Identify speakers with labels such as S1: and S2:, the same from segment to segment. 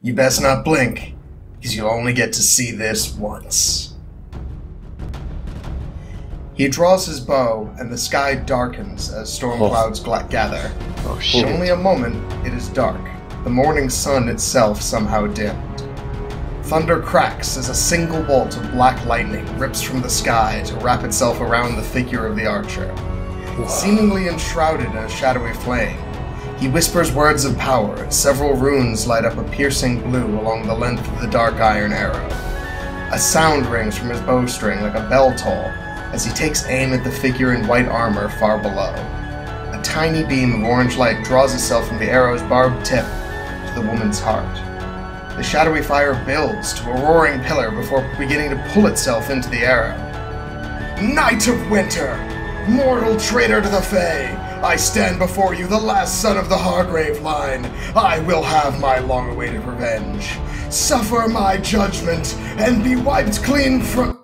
S1: You best not blink, because you'll only get to see this once. He draws his bow, and the sky darkens as storm clouds gather.
S2: Oh shit.
S1: In only a moment, it is dark. The morning sun itself somehow dimmed. Thunder cracks as a single bolt of black lightning rips from the sky to wrap itself around the figure of the archer. Seemingly enshrouded in a shadowy flame, he whispers words of power as several runes light up a piercing blue along the length of the dark iron arrow. A sound rings from his bowstring like a bell toll as he takes aim at the figure in white armor far below. A tiny beam of orange light draws itself from the arrow's barbed tip to the woman's heart. The shadowy fire builds to a roaring pillar before beginning to pull itself into the arrow. Night of Winter! Mortal traitor to the Fae! I stand before you, the last son of the Hargrave line. I will have my long-awaited revenge. Suffer my judgment, and be wiped clean from...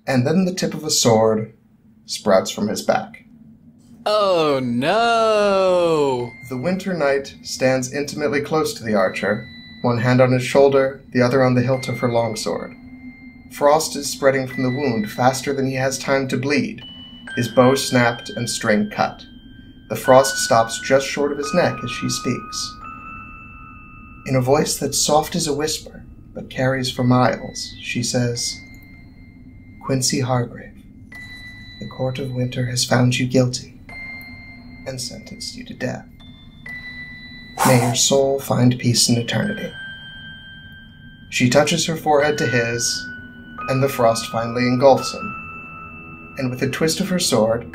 S1: And then the tip of a sword sprouts from his back.
S3: Oh no!
S1: The Winter Knight stands intimately close to the archer, one hand on his shoulder, the other on the hilt of her longsword. Frost is spreading from the wound faster than he has time to bleed, his bow snapped and string cut. The frost stops just short of his neck as she speaks. In a voice that's soft as a whisper, but carries for miles, she says, "Quincy Hargrave, the Court of Winter has found you guilty and sentenced you to death. May your soul find peace in eternity." She touches her forehead to his, and the frost finally engulfs him. And with a twist of her sword,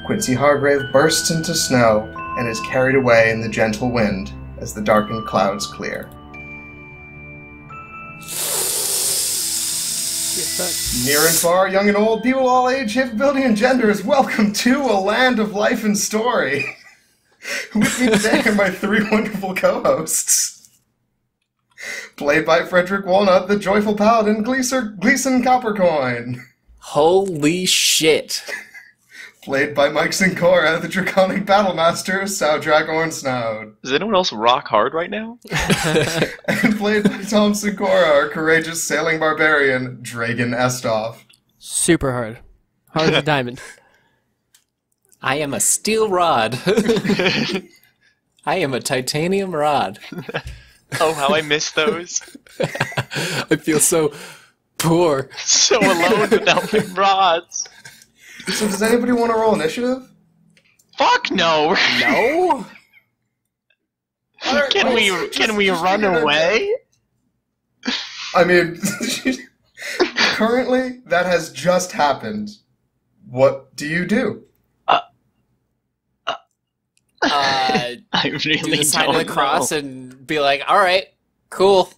S1: Quincy Hargrave bursts into snow and is carried away in the gentle wind as the darkened clouds clear. Near and far, young and old, people all age, capability, and genders, welcome to a land of life and story. With me today are my three wonderful co-hosts. Played by Frederick Walnut, the joyful paladin, Gleason Coppercoin.
S3: Holy shit.
S1: Played by Mike Sincora, the draconic battlemaster, Soudrak Ornsnoud.
S2: Does anyone else rock hard right now?
S1: And played by Tom Sincora, our courageous sailing barbarian, Dragon Estov.
S4: Super hard. Hard as a diamond.
S3: I am a steel rod. I am a titanium rod.
S2: Oh, how I miss those.
S4: I feel so poor.
S2: So alone without my rods.
S1: So does anybody want to roll initiative?
S2: Fuck no!
S3: No?
S2: Can we run away?
S1: I mean, currently, that has just happened. What do you do?
S2: I really
S3: Do the sign
S2: don't
S3: of the cross
S2: know.
S3: and be like, alright, cool.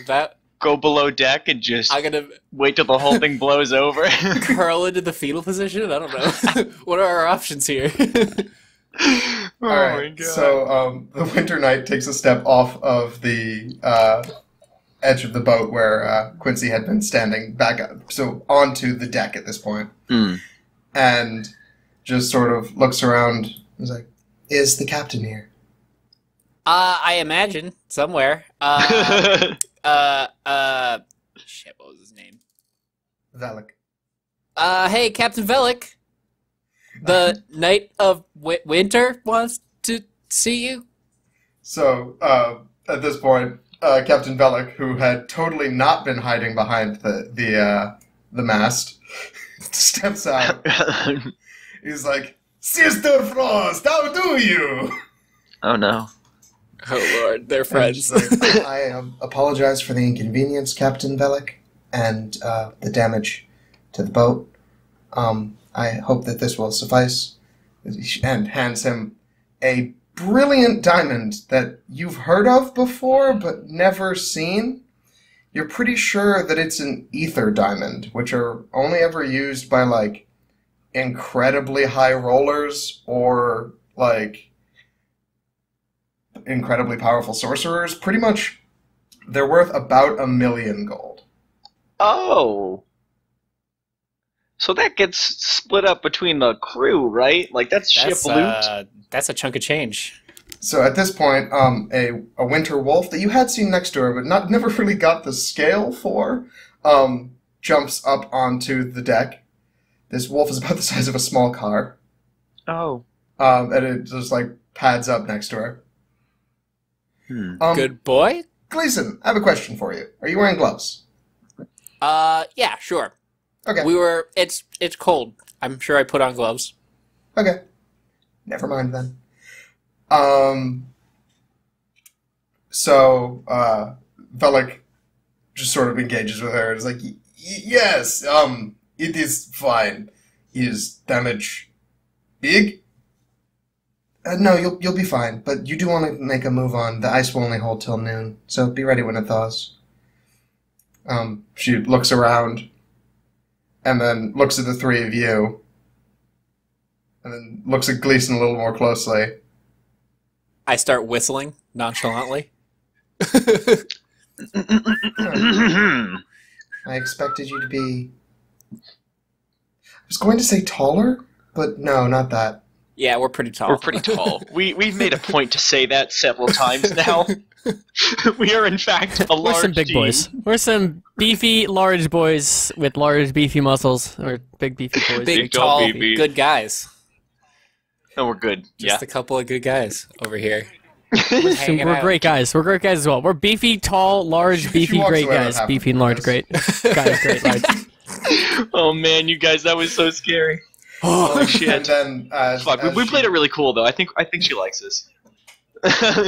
S3: That
S2: Go below deck and just
S3: I'm gonna
S2: wait till the whole thing blows over.
S3: curl into the fetal position? I don't know. What are our options here?
S2: Oh my god.
S1: So the Winter Knight takes a step off of the edge of the boat where Quincy had been standing back up, so onto the deck at this point, and just sort of looks around and is like, "Is the captain here?"
S3: I imagine somewhere. Shit, what was his name?
S1: Velik.
S3: Hey, Captain Velik. The Knight of Winter wants to see you.
S1: So, at this point, Captain Velik, who had totally not been hiding behind the mast, steps out. He's like, "Sister Frost, how do you?"
S2: Oh no.
S3: Oh lord, they're friends.
S1: Like, I apologize for the inconvenience, Captain Velik, and the damage to the boat. I hope that this will suffice. And hands him a brilliant diamond that you've heard of before, but never seen. You're pretty sure that it's an ether diamond, which are only ever used by, like, incredibly high rollers or, like, incredibly powerful sorcerers. Pretty much, they're worth about 1 million gold.
S2: Oh. So that gets split up between the crew, right? Like, that's ship loot?
S3: That's a chunk of change.
S1: So at this point, a winter wolf that you had seen next to her, but never really got the scale for, jumps up onto the deck. This wolf is about the size of a small car.
S2: Oh.
S1: And it just, like, pads up next to her.
S3: Good boy?
S1: Gleason, I have a question for you. Are you wearing gloves?
S3: Yeah, sure.
S1: Okay.
S3: It's cold. I'm sure I put on gloves.
S1: Okay. Never mind then. So, Velik just sort of engages with her. It's like, yes, it is fine. Is damage big? No, you'll be fine, but you do want to make a move on. The ice will only hold till noon, so be ready when it thaws. She looks around, and then looks at the three of you, and then looks at Gleason a little more closely.
S3: I start whistling nonchalantly.
S1: I expected you to be... I was going to say taller, but no, not that.
S3: Yeah, we're pretty tall.
S2: We're pretty tall. We've made a point to say that several times now. We are, in fact, a large
S4: We're some big
S2: team.
S4: boys. We're some beefy, large boys with large, beefy muscles. Or big, beefy boys.
S3: Big,
S2: Big,
S3: tall,
S2: tall, beefy.
S3: good guys.
S2: No, we're good.
S3: Just a couple of good guys over here.
S4: We're great guys. We're great guys as well. We're beefy, tall, large,
S1: She
S4: beefy,
S1: walks
S4: great
S1: away with
S4: guys.
S1: half
S4: Beefy and
S1: of
S4: large,
S1: this.
S4: great. Guys, great, large.
S2: Oh man, you guys, that was so scary. Oh
S1: And
S2: shit.
S1: then,
S2: Fuck, we played it really cool though. I think she likes us.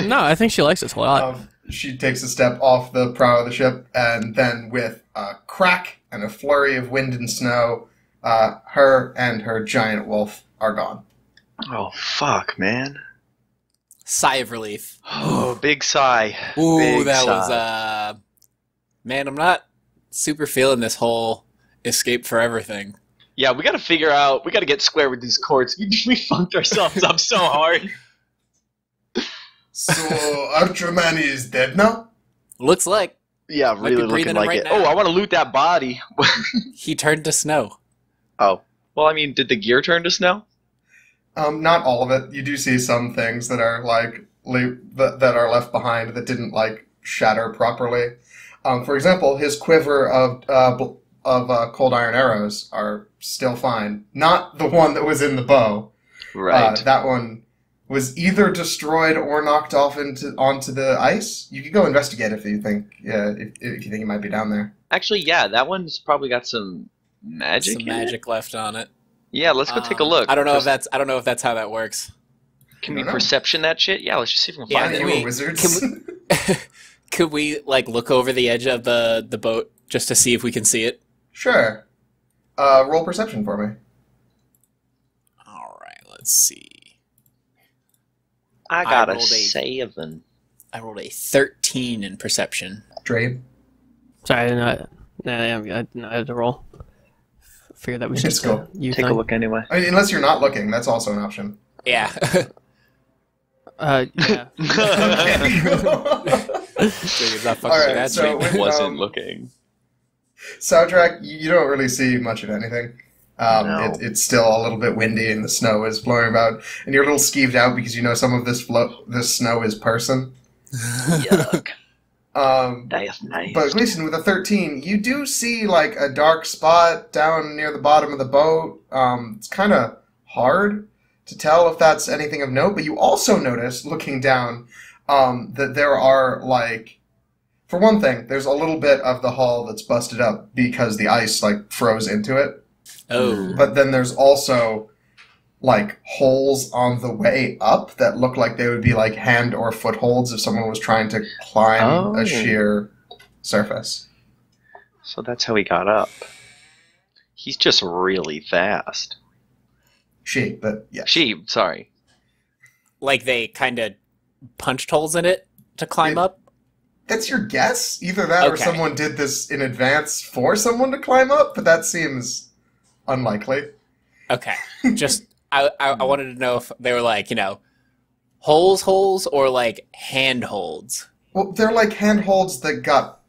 S4: No, I think she likes us a lot.
S1: She takes a step off the prow of the ship, and then with a crack and a flurry of wind and snow, her and her giant wolf are gone.
S2: Oh fuck, man.
S3: Sigh of relief.
S2: Oh, big sigh.
S3: Ooh,
S2: Big
S3: that
S2: sigh.
S3: was, man, I'm not super feeling this whole escape forever thing.
S2: Yeah, we gotta get square with these courts. We funked ourselves up so hard.
S1: So, Archerman is dead now?
S3: Looks like
S2: Yeah,
S3: Might be
S2: really
S3: breathing
S2: looking
S3: him
S2: like
S3: right
S2: it.
S3: now.
S2: Oh, I want to loot that body.
S3: he turned to snow.
S2: Oh. Well, I mean, did the gear turn to snow?
S1: Not all of it. You do see some things that are, like, that are left behind that didn't, like, shatter properly. For example, his quiver of cold iron arrows are still fine. Not the one that was in the bow.
S2: Right.
S1: That one was either destroyed or knocked off onto the ice. You could go investigate if you think if you think it might be down there.
S2: Actually, yeah, that one's probably got some magic.
S3: Some
S2: in
S3: magic
S2: it?
S3: left on it.
S2: Yeah, let's go take a look.
S3: I don't know if that's how that works.
S2: Can we
S1: I don't know.
S2: perception that shit? Yeah, let's just see if we can
S3: Yeah,
S2: find
S1: Fine,
S3: can
S1: you
S2: it.
S3: we-
S1: were wizards.
S3: Could we like look over the edge of the boat just to see if we can see it?
S1: Sure. Roll perception for me.
S3: All right, let's see.
S2: I got a
S3: rolled a-
S2: 7.
S3: I rolled a 13 in perception.
S1: Drabe.
S4: Sorry, I didn't know I had to roll. Figured that was
S1: Let's
S4: just
S1: go.
S4: you
S2: Take a look anyway.
S1: I mean, unless you're not looking, that's also an option.
S3: Yeah.
S4: Yeah.
S3: Figured that fucking
S1: All right,
S3: that's
S1: so
S3: right.
S1: with,
S2: Wasn't looking.
S1: Soundtrack, you don't really see much of anything.
S2: No.
S1: It's still a little bit windy and the snow is blowing about, and you're a little skeeved out because you know some of this snow is person.
S2: Yuck. That's nice.
S1: But Gleason, with a 13, you do see like a dark spot down near the bottom of the boat. It's kind of hard to tell if that's anything of note, but you also notice, looking down, that there are like, for one thing, there's a little bit of the hull that's busted up because the ice like froze into it.
S3: Oh.
S1: But then there's also like holes on the way up that look like they would be like hand or footholds if someone was trying to climb
S2: Oh.
S1: a sheer surface.
S2: So that's how he got up. He's just really fast.
S1: But yeah.
S2: Sorry.
S3: Like they kind of punched holes in it to climb
S1: It-
S3: up?
S1: That's your guess? Either that or
S3: Okay.
S1: someone did this in advance for someone to climb up, but that seems unlikely.
S3: Okay. Just I wanted to know if they were like, holes or like handholds
S1: Well, they're like handholds that got...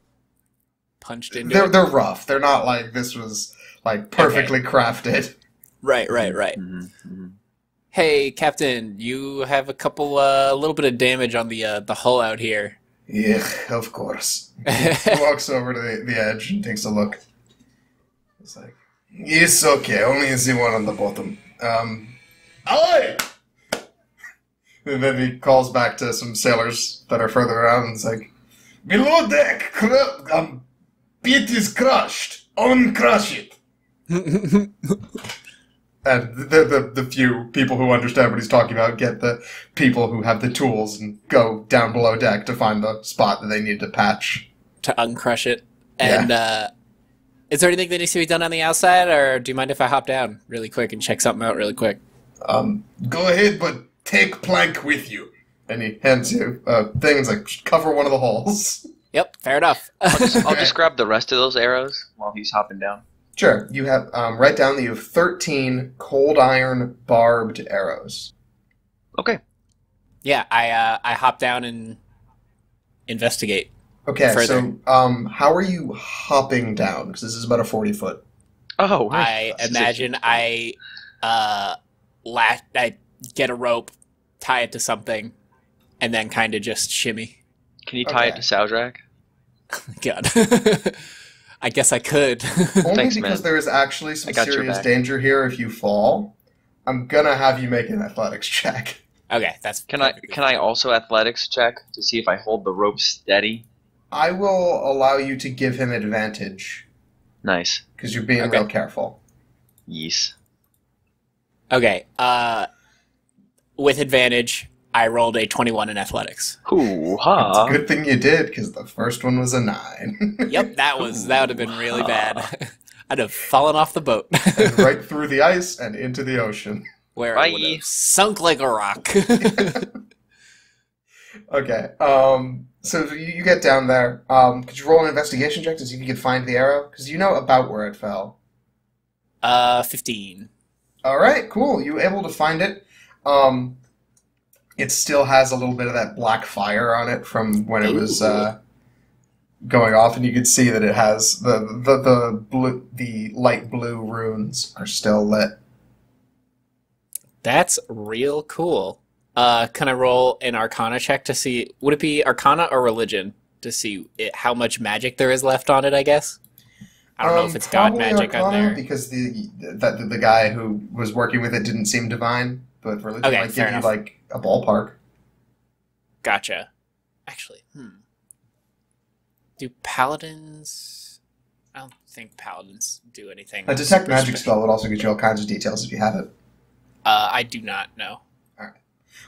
S3: punched into
S1: They're,
S3: it.
S1: they're rough. They're not like this was like perfectly crafted.
S3: Right.
S2: Mm-hmm.
S3: Hey, Captain, you have a little bit of damage on the hull out here.
S1: Yeah, of course. He walks over to the edge and takes a look. It's like, it's okay, only the one on the bottom. Aye! And then he calls back to some sailors that are further around and it's like, below deck, pit is crushed. Uncrush it. And the few people who understand what he's talking about get the people who have the tools and go down below deck to find the spot that they need to patch.
S3: To uncrush it. And, is there anything that needs to be done on the outside, or do you mind if I hop down really quick and check something out really quick?
S1: Go ahead, but take plank with you. And he hands you things like cover one of the holes.
S3: Yep, fair enough.
S2: I'll just grab the rest of those arrows while he's hopping down.
S1: Sure. You have, write down that you have 13 cold iron barbed arrows.
S2: Okay.
S3: Yeah, I hop down and investigate.
S1: Okay,
S3: further.
S1: so how are you hopping down? Because this is about a 40-foot.
S2: Oh,
S3: I imagine I get a rope, tie it to something, and then kind of just shimmy.
S2: Can you tie it to Saldrak?
S3: God. I guess I could.
S1: Only
S2: Thanks,
S1: because
S2: man.
S1: there is actually some
S2: I got your
S1: serious
S2: back.
S1: danger here if you fall. I'm gonna have you make an athletics check.
S3: Okay, that's...
S2: Can I also athletics check to see if I hold the rope steady?
S1: I will allow you to give him advantage,
S2: Nice.
S1: because you're being real careful.
S2: Yes.
S3: Okay, with advantage, I rolled a 21 in athletics.
S1: It's a
S2: Hoo-ha.
S1: good thing you did, because the first one was a 9.
S3: Yep, that would have been really bad. I'd have fallen off the boat.
S1: And right through the ice and into the ocean.
S3: Where I would
S2: Bye.
S3: have sunk like a rock.
S1: Okay, so you get down there. Could you roll an investigation check to see if you can find the arrow? Because you know about where it fell.
S3: 15.
S1: Alright, cool. You were able to find it. It still has a little bit of that black fire on it from when it was going off, and you can see that it has the light blue runes are still lit.
S3: That's real cool. Can I roll an Arcana check to see... Would it be Arcana or Religion to see how much magic there is left on it, I guess? I don't know if it's God
S1: Probably
S3: magic on
S1: Arcana,
S3: there.
S1: because the guy who was working with it didn't seem divine, but religion
S3: Okay,
S1: might
S3: fair
S1: give you,
S3: enough.
S1: like, a ballpark.
S3: Gotcha. Actually, do paladins... I don't think paladins do anything.
S1: A detect
S3: super
S1: magic
S3: special.
S1: spell would also get you all kinds of details if you have it.
S3: I do not know.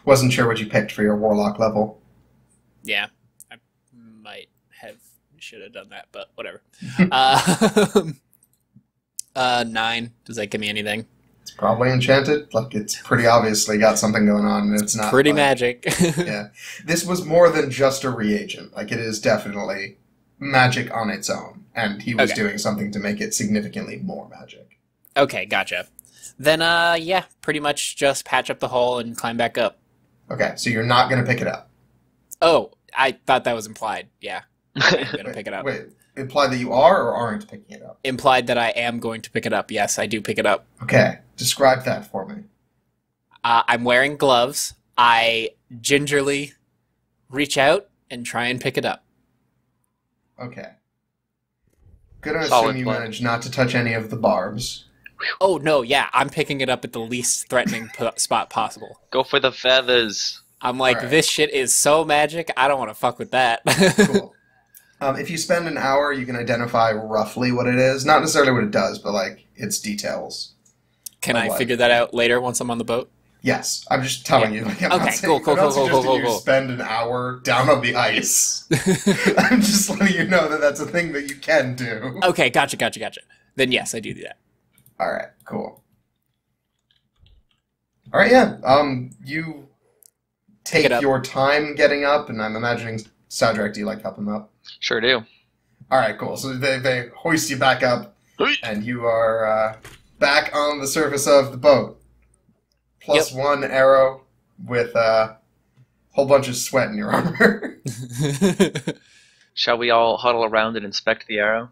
S1: Wasn't sure what you picked for your warlock level.
S3: Yeah, I should have done that, but whatever. 9. Does that give me anything?
S1: It's probably enchanted. Like, it's pretty obviously got something going on, and it's not
S3: Pretty
S1: like-
S3: magic.
S1: Yeah. This was more than just a reagent. Like, it is definitely magic on its own, and he was
S3: Okay.
S1: doing something to make it significantly more magic.
S3: Okay, gotcha. Then, yeah, pretty much just patch up the hole and climb back up.
S1: Okay, so you're not going to pick it up.
S3: Oh, I thought that was implied. Yeah, I'm gonna pick it up.
S1: Wait, imply that you are or aren't picking it up?
S3: Implied that I am going to pick it up. Yes, I do pick it up.
S1: Okay, describe that for me.
S3: I'm wearing gloves. I gingerly reach out and try and pick it up.
S1: Okay. Gonna
S2: Solid
S1: assume you
S2: plan.
S1: managed not to touch any of the barbs.
S3: Oh, no, yeah, I'm picking it up at the least threatening spot possible.
S2: Go for the feathers.
S3: I'm like,
S1: Alright.
S3: this shit is so magic, I don't want to fuck with that.
S1: Cool. If you spend an hour, you can identify roughly what it is. Not necessarily what it does, but, like, its details.
S3: Can
S1: My
S3: I
S1: wife.
S3: figure that out later once I'm on the boat?
S1: Yes, I'm just telling you. Like, I'm
S3: Okay,
S1: not saying,
S3: cool,
S1: I'm not
S3: cool,
S1: suggesting you
S3: cool.
S1: spend an hour down on the ice. I'm just letting you know that that's a thing that you can do.
S3: Okay, gotcha. Then yes, I do that.
S1: All right, cool. All right, yeah. You
S3: Pick
S1: take
S3: it up.
S1: your time getting up, and I'm imagining Sadrak, do you like help him up?
S2: Sure do.
S1: All right, cool. So they hoist you back up, and you are back on the surface of the boat. Plus one arrow with a whole bunch of sweat in your armor.
S2: Shall we all huddle around and inspect the arrow?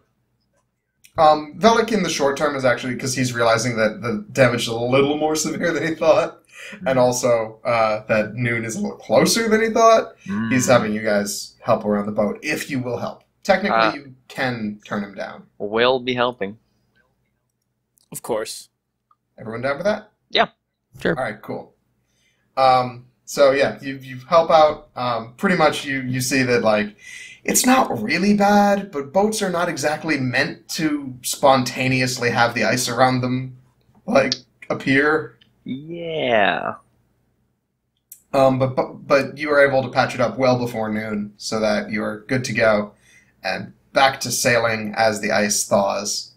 S1: Velik in the short term is actually, because he's realizing that the damage is a little more severe than he thought, And also that Noon is a little closer than he thought. He's having you guys help around the boat, if you will help. Technically, you can turn him down.
S2: We'll be helping.
S3: Of course.
S1: Everyone down with that?
S2: Yeah.
S4: Sure.
S1: All right, cool. So yeah, you help out. Pretty much, you see that like it's not really bad, but boats are not exactly meant to spontaneously have the ice around them like appear.
S2: Yeah.
S1: But you were able to patch it up well before noon, so that you're good to go, and back to sailing as the ice thaws.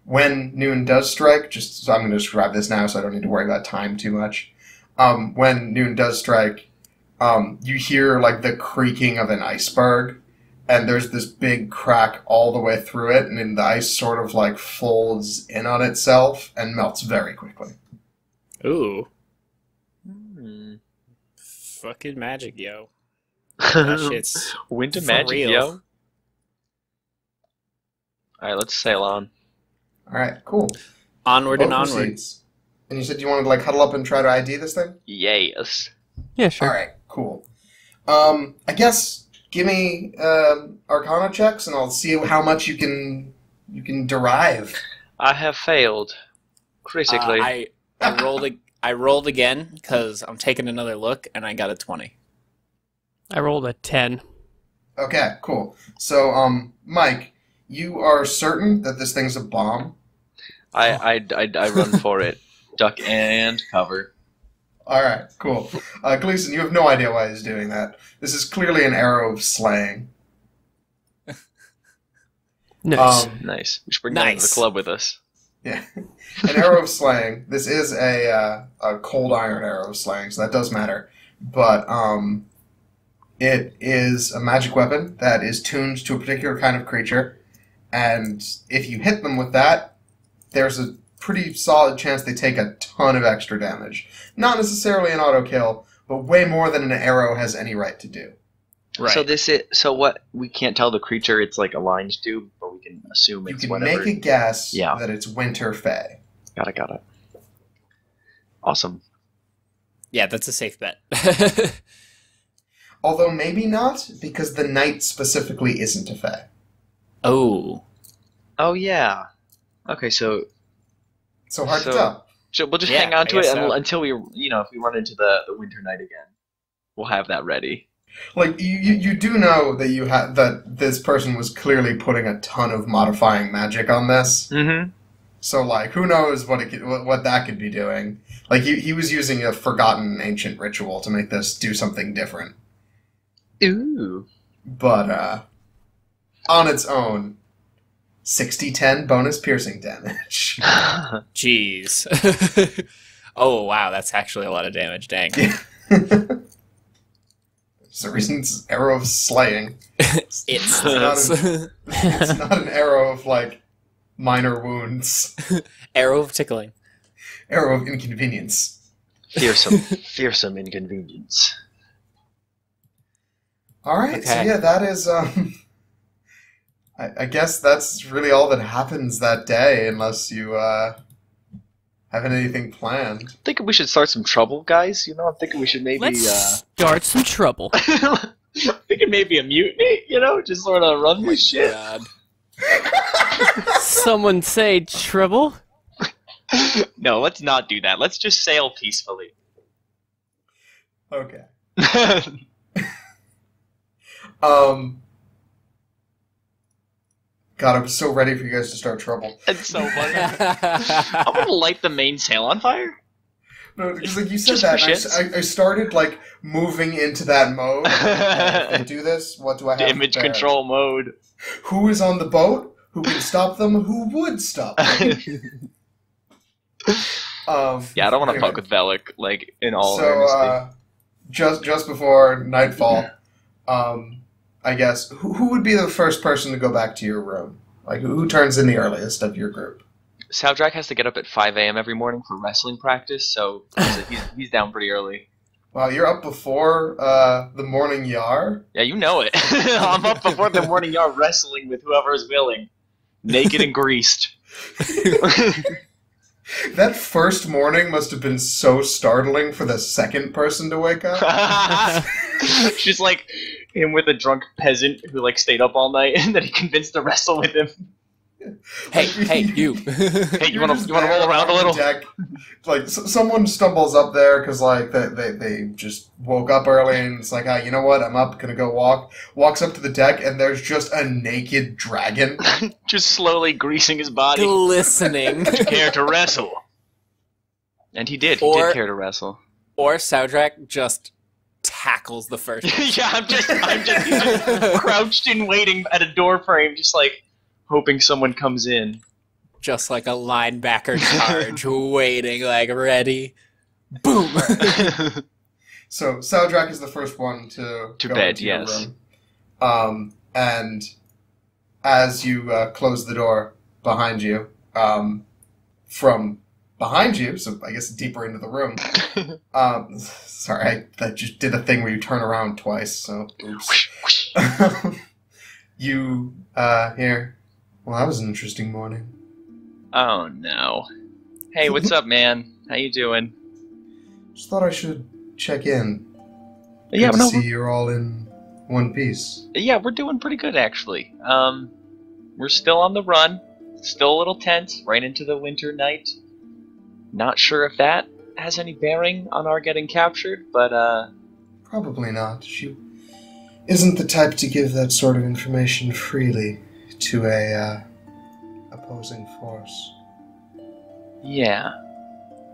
S1: When noon does strike, just so I'm going to describe this now, so I don't need to worry about time too much. When noon does strike, you hear like the creaking of an iceberg, and there's this big crack all the way through it, and then the ice sort of like folds in on itself and melts very quickly.
S3: Ooh. Fucking magic, yo. That shit's
S2: Winter
S3: for
S2: magic,
S3: real.
S2: yo. Alright, let's sail on.
S1: All right, cool.
S3: Onward
S1: Boat
S3: and onward.
S1: proceeds. And you said you wanted to like huddle up and try to ID this thing?
S2: Yes.
S4: Yeah, sure.
S1: All right, cool. I guess give me Arcana checks, and I'll see how much you can derive.
S2: I have failed. Critically.
S3: I rolled again because I'm taking another look, and I got a 20.
S4: I rolled a 10.
S1: Okay, cool. So, Mike, you are certain that this thing's a bomb?
S2: I run for it. Duck and cover.
S1: All right, cool. Gleason, you have no idea why he's doing that. This is clearly an arrow of slaying.
S4: Nice.
S2: Nice. We should bring that into the club with us.
S1: Yeah, an arrow of slaying. This is a cold iron arrow of slaying, so that does matter. But it is a magic weapon that is tuned to a particular kind of creature, and if you hit them with that, there's a pretty solid chance they take a ton of extra damage. Not necessarily an auto kill, but way more than an arrow has any right to do.
S3: Right.
S2: So what we can't tell the creature it's like aligned to, but we can assume
S1: You
S2: it's
S1: can
S2: whatever.
S1: make a guess
S2: Yeah.
S1: that it's Winter Fae.
S2: Got it. Awesome.
S3: Yeah, that's a safe bet.
S1: Although maybe not, because the knight specifically isn't a Fae.
S3: Oh.
S2: Oh yeah. Okay, so
S1: So hard to tell.
S2: we'll just
S3: Yeah,
S2: hang on
S3: I
S2: to it
S3: guess so.
S2: until we, if we run into the Winter Night again, we'll have that ready.
S1: Like you do know that that this person was clearly putting a ton of modifying magic on this.
S2: Mm-hmm.
S1: So like, who knows what that could be doing? Like he was using a forgotten ancient ritual to make this do something different.
S2: Ooh.
S1: But on its own, 60-10 bonus piercing damage.
S3: Jeez. Oh, wow, that's actually a lot of damage. Dang.
S1: There's a reason it's arrow of slaying.
S3: It's
S1: not an arrow of like minor wounds.
S3: arrow of tickling.
S1: Arrow of inconvenience.
S2: Fearsome inconvenience.
S1: All right, so
S3: Okay.
S1: yeah, that is. I guess that's really all that happens that day, unless you have anything planned.
S2: I'm thinking we should start some trouble, guys. I'm thinking we should maybe.
S4: Let's start some trouble.
S2: I'm thinking maybe a mutiny. Just sort of run this shit.
S3: God.
S4: Someone say trouble?
S2: No, let's not do that. Let's just sail peacefully.
S1: Okay. God, I'm so ready for you guys to start trouble.
S2: It's so funny. I'm gonna light the main sail on fire.
S1: No, because like you said
S2: Just
S1: that,
S2: for
S1: and
S2: shits.
S1: I started like moving into that mode. If I do this, what do I have?
S2: Image
S1: prepared?
S2: control mode.
S1: Who is on the boat? Who can stop them? Who would stop them?
S2: Yeah, I don't want to
S1: anyway.
S2: fuck with Velik, like, in all
S1: So,
S2: earnesty.
S1: just before nightfall, I guess, who would be the first person to go back to your room? Like, who turns in the earliest of your group?
S2: Saldrak has to get up at 5 a.m. every morning for wrestling practice, so he's down pretty early.
S1: Wow, you're up before the morning yar?
S2: Yeah, you know it. I'm up before the morning yard wrestling with whoever is willing. Naked and greased.
S1: That first morning must have been so startling for the second person to wake up.
S2: She's like him with a drunk peasant who like stayed up all night and then he convinced to wrestle with him.
S3: Hey, you.
S2: Hey, you want to roll around a little?
S1: Deck. Like someone stumbles up there because like they just woke up early and it's like, you know what? I'm up, gonna go walk. Walks up to the deck and there's just a naked dragon,
S2: just slowly greasing his body.
S3: Glistening.
S2: Would you care to wrestle? And he did. He did care to wrestle.
S3: Or Soudrak just tackles the first.
S2: Yeah, I'm just crouched and waiting at a door frame, just like hoping someone comes in.
S3: Just like a linebacker charge, waiting, like ready. Boom.
S1: So Soudrak is the first one to go
S2: bed.
S1: into your
S2: Yes.
S1: room. And as you close the door behind you, from behind you, so I guess deeper into the room. Sorry, I just did a thing where you turn around twice, so oops. You hear, well, that was an interesting morning.
S2: Oh no. Hey, what's up, man? How you doing?
S1: Just thought I should check in.
S2: Yeah,
S1: Good to
S2: no,
S1: see you're all in one piece.
S2: yeah, we're doing pretty good actually. We're still on the run, still a little tense, right into the winter night. Not sure if that has any bearing on our getting captured, but
S1: Probably not. She isn't the type to give that sort of information freely to a opposing force.
S2: yeah.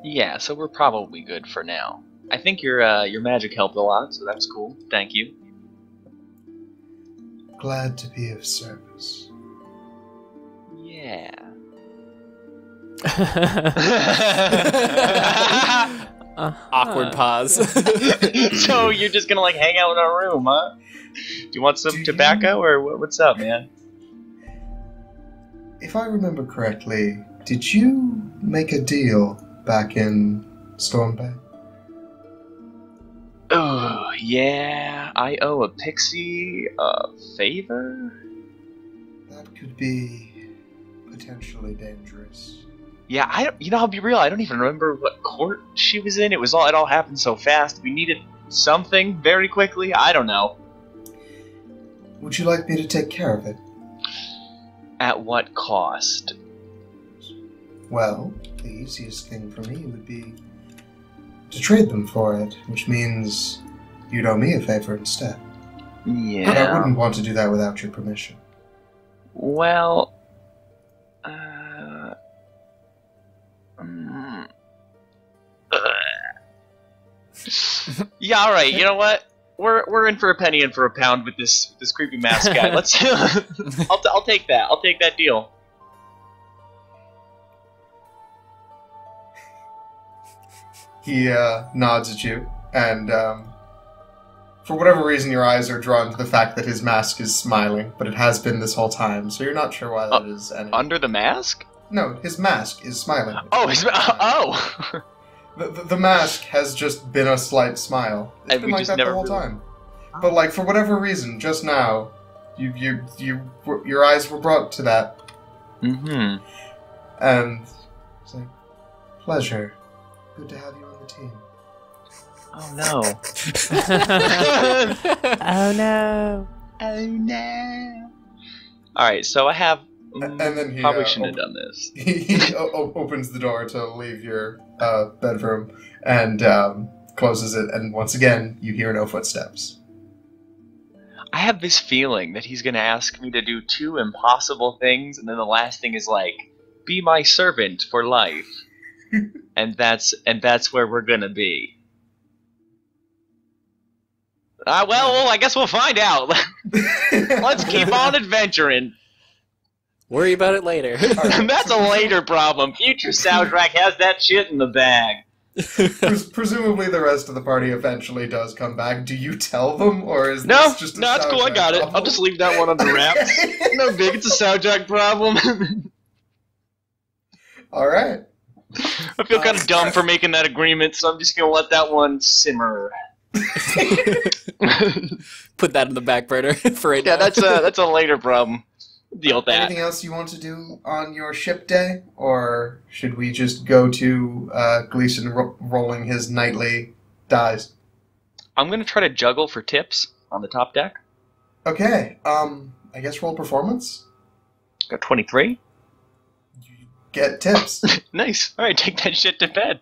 S2: Yeah, so we're probably good for now. I think your magic helped a lot, so that's cool. Thank you.
S1: Glad to be of service.
S2: Yeah.
S3: Awkward pause.
S2: So you're just gonna like hang out in our room, huh? Do you want some tobacco or what's up, man?
S1: If I remember correctly, did you make a deal back in Storm Bay?
S2: Oh, yeah. I owe a pixie a favor?
S1: That could be potentially dangerous.
S2: Yeah, I'll be real, I don't even remember what court she was in. It all happened so fast. We needed something very quickly. I don't know.
S1: Would you like me to take care of it?
S2: At what cost?
S1: Well, the easiest thing for me would be to trade them for it, which means you'd owe me a favor instead.
S2: Yeah.
S1: But I wouldn't want to do that without your permission.
S2: Well, yeah, all right. You know what? We're in for a penny and for a pound with this creepy mask guy. Let's. I'll take that. I'll take that deal.
S1: He nods at you, and for whatever reason, your eyes are drawn to the fact that his mask is smiling, but it has been this whole time, so you're not sure why that is.
S2: Under the mask?
S1: No, his mask is smiling.
S2: Oh, oh.
S1: The mask has just been a slight smile. It's
S2: And
S1: been
S2: we
S1: like
S2: just
S1: that
S2: never
S1: the whole
S2: really-
S1: time. But like for whatever reason, just now, your eyes were brought to that,
S2: Mm-hmm.
S1: and it's like, pleasure. Good to have you on the team.
S2: Oh no.
S4: Oh no.
S2: Oh no. All right, so I have.
S1: And then he
S2: Probably shouldn't have done this.
S1: He opens the door to leave your bedroom and closes it, and once again, you hear no footsteps.
S2: I have this feeling that he's gonna ask me to do two impossible things, and then the last thing is like, "Be my servant for life," and that's where we're gonna be. Well, I guess we'll find out. Let's keep on adventuring.
S3: Worry about it later.
S2: That's a later problem. Future Soundtrack has that shit in the bag.
S1: Presumably, the rest of the party eventually does come back. Do you tell them, or is
S2: No,
S1: this just a
S2: it's cool. I got it.
S1: problem?
S2: I'll just leave that one under wraps. No big. It's a Soundtrack problem.
S1: All right.
S2: I feel kind of dumb for making that agreement, so I'm just gonna let that one simmer.
S3: Put that in the back burner for right
S2: Yeah,
S3: now.
S2: that's a later problem. Deal with that.
S1: Anything else you want to do on your ship day? Or should we just go to Gleason rolling his nightly dice?
S2: I'm going to try to juggle for tips on the top deck.
S1: Okay, I guess roll performance.
S2: Got 23.
S1: Get tips.
S2: Nice. All right, take that shit to bed.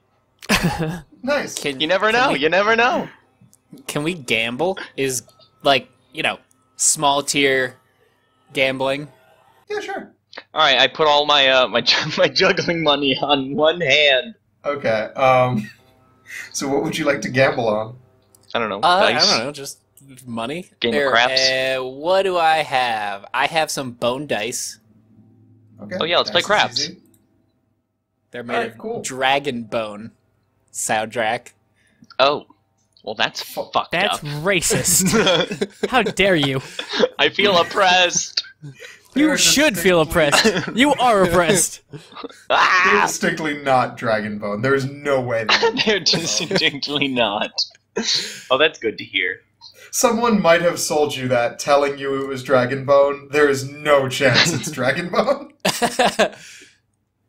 S1: Nice.
S2: You never know. You never know.
S3: Can we gamble? Is, like, small tier gambling?
S1: Yeah, sure.
S2: All right, I put all my my juggling money on one hand.
S1: Okay, so what would you like to gamble on?
S2: I don't know.
S3: I
S2: Dice.
S3: don't know, just money.
S2: Game of craps.
S3: What do I have? I have some bone dice.
S1: Okay.
S2: Oh yeah, let's play
S1: dice is
S2: craps.
S1: easy.
S3: They're made
S1: Alright,
S3: of
S1: cool.
S3: dragon bone. Soundtrack.
S2: Oh, well that's fucked
S4: That's
S2: up.
S4: racist. How dare you?
S2: I feel oppressed.
S4: You
S1: They're
S4: should feel
S1: distinctly-
S4: oppressed. You are oppressed.
S1: They're
S2: Ah!
S1: distinctly not Dragon Bone. There is no way that
S2: They're distinctly not. Oh, that's good to hear.
S1: someone might have sold you that, telling you it was Dragon Bone. There is no chance it's Dragon Bone.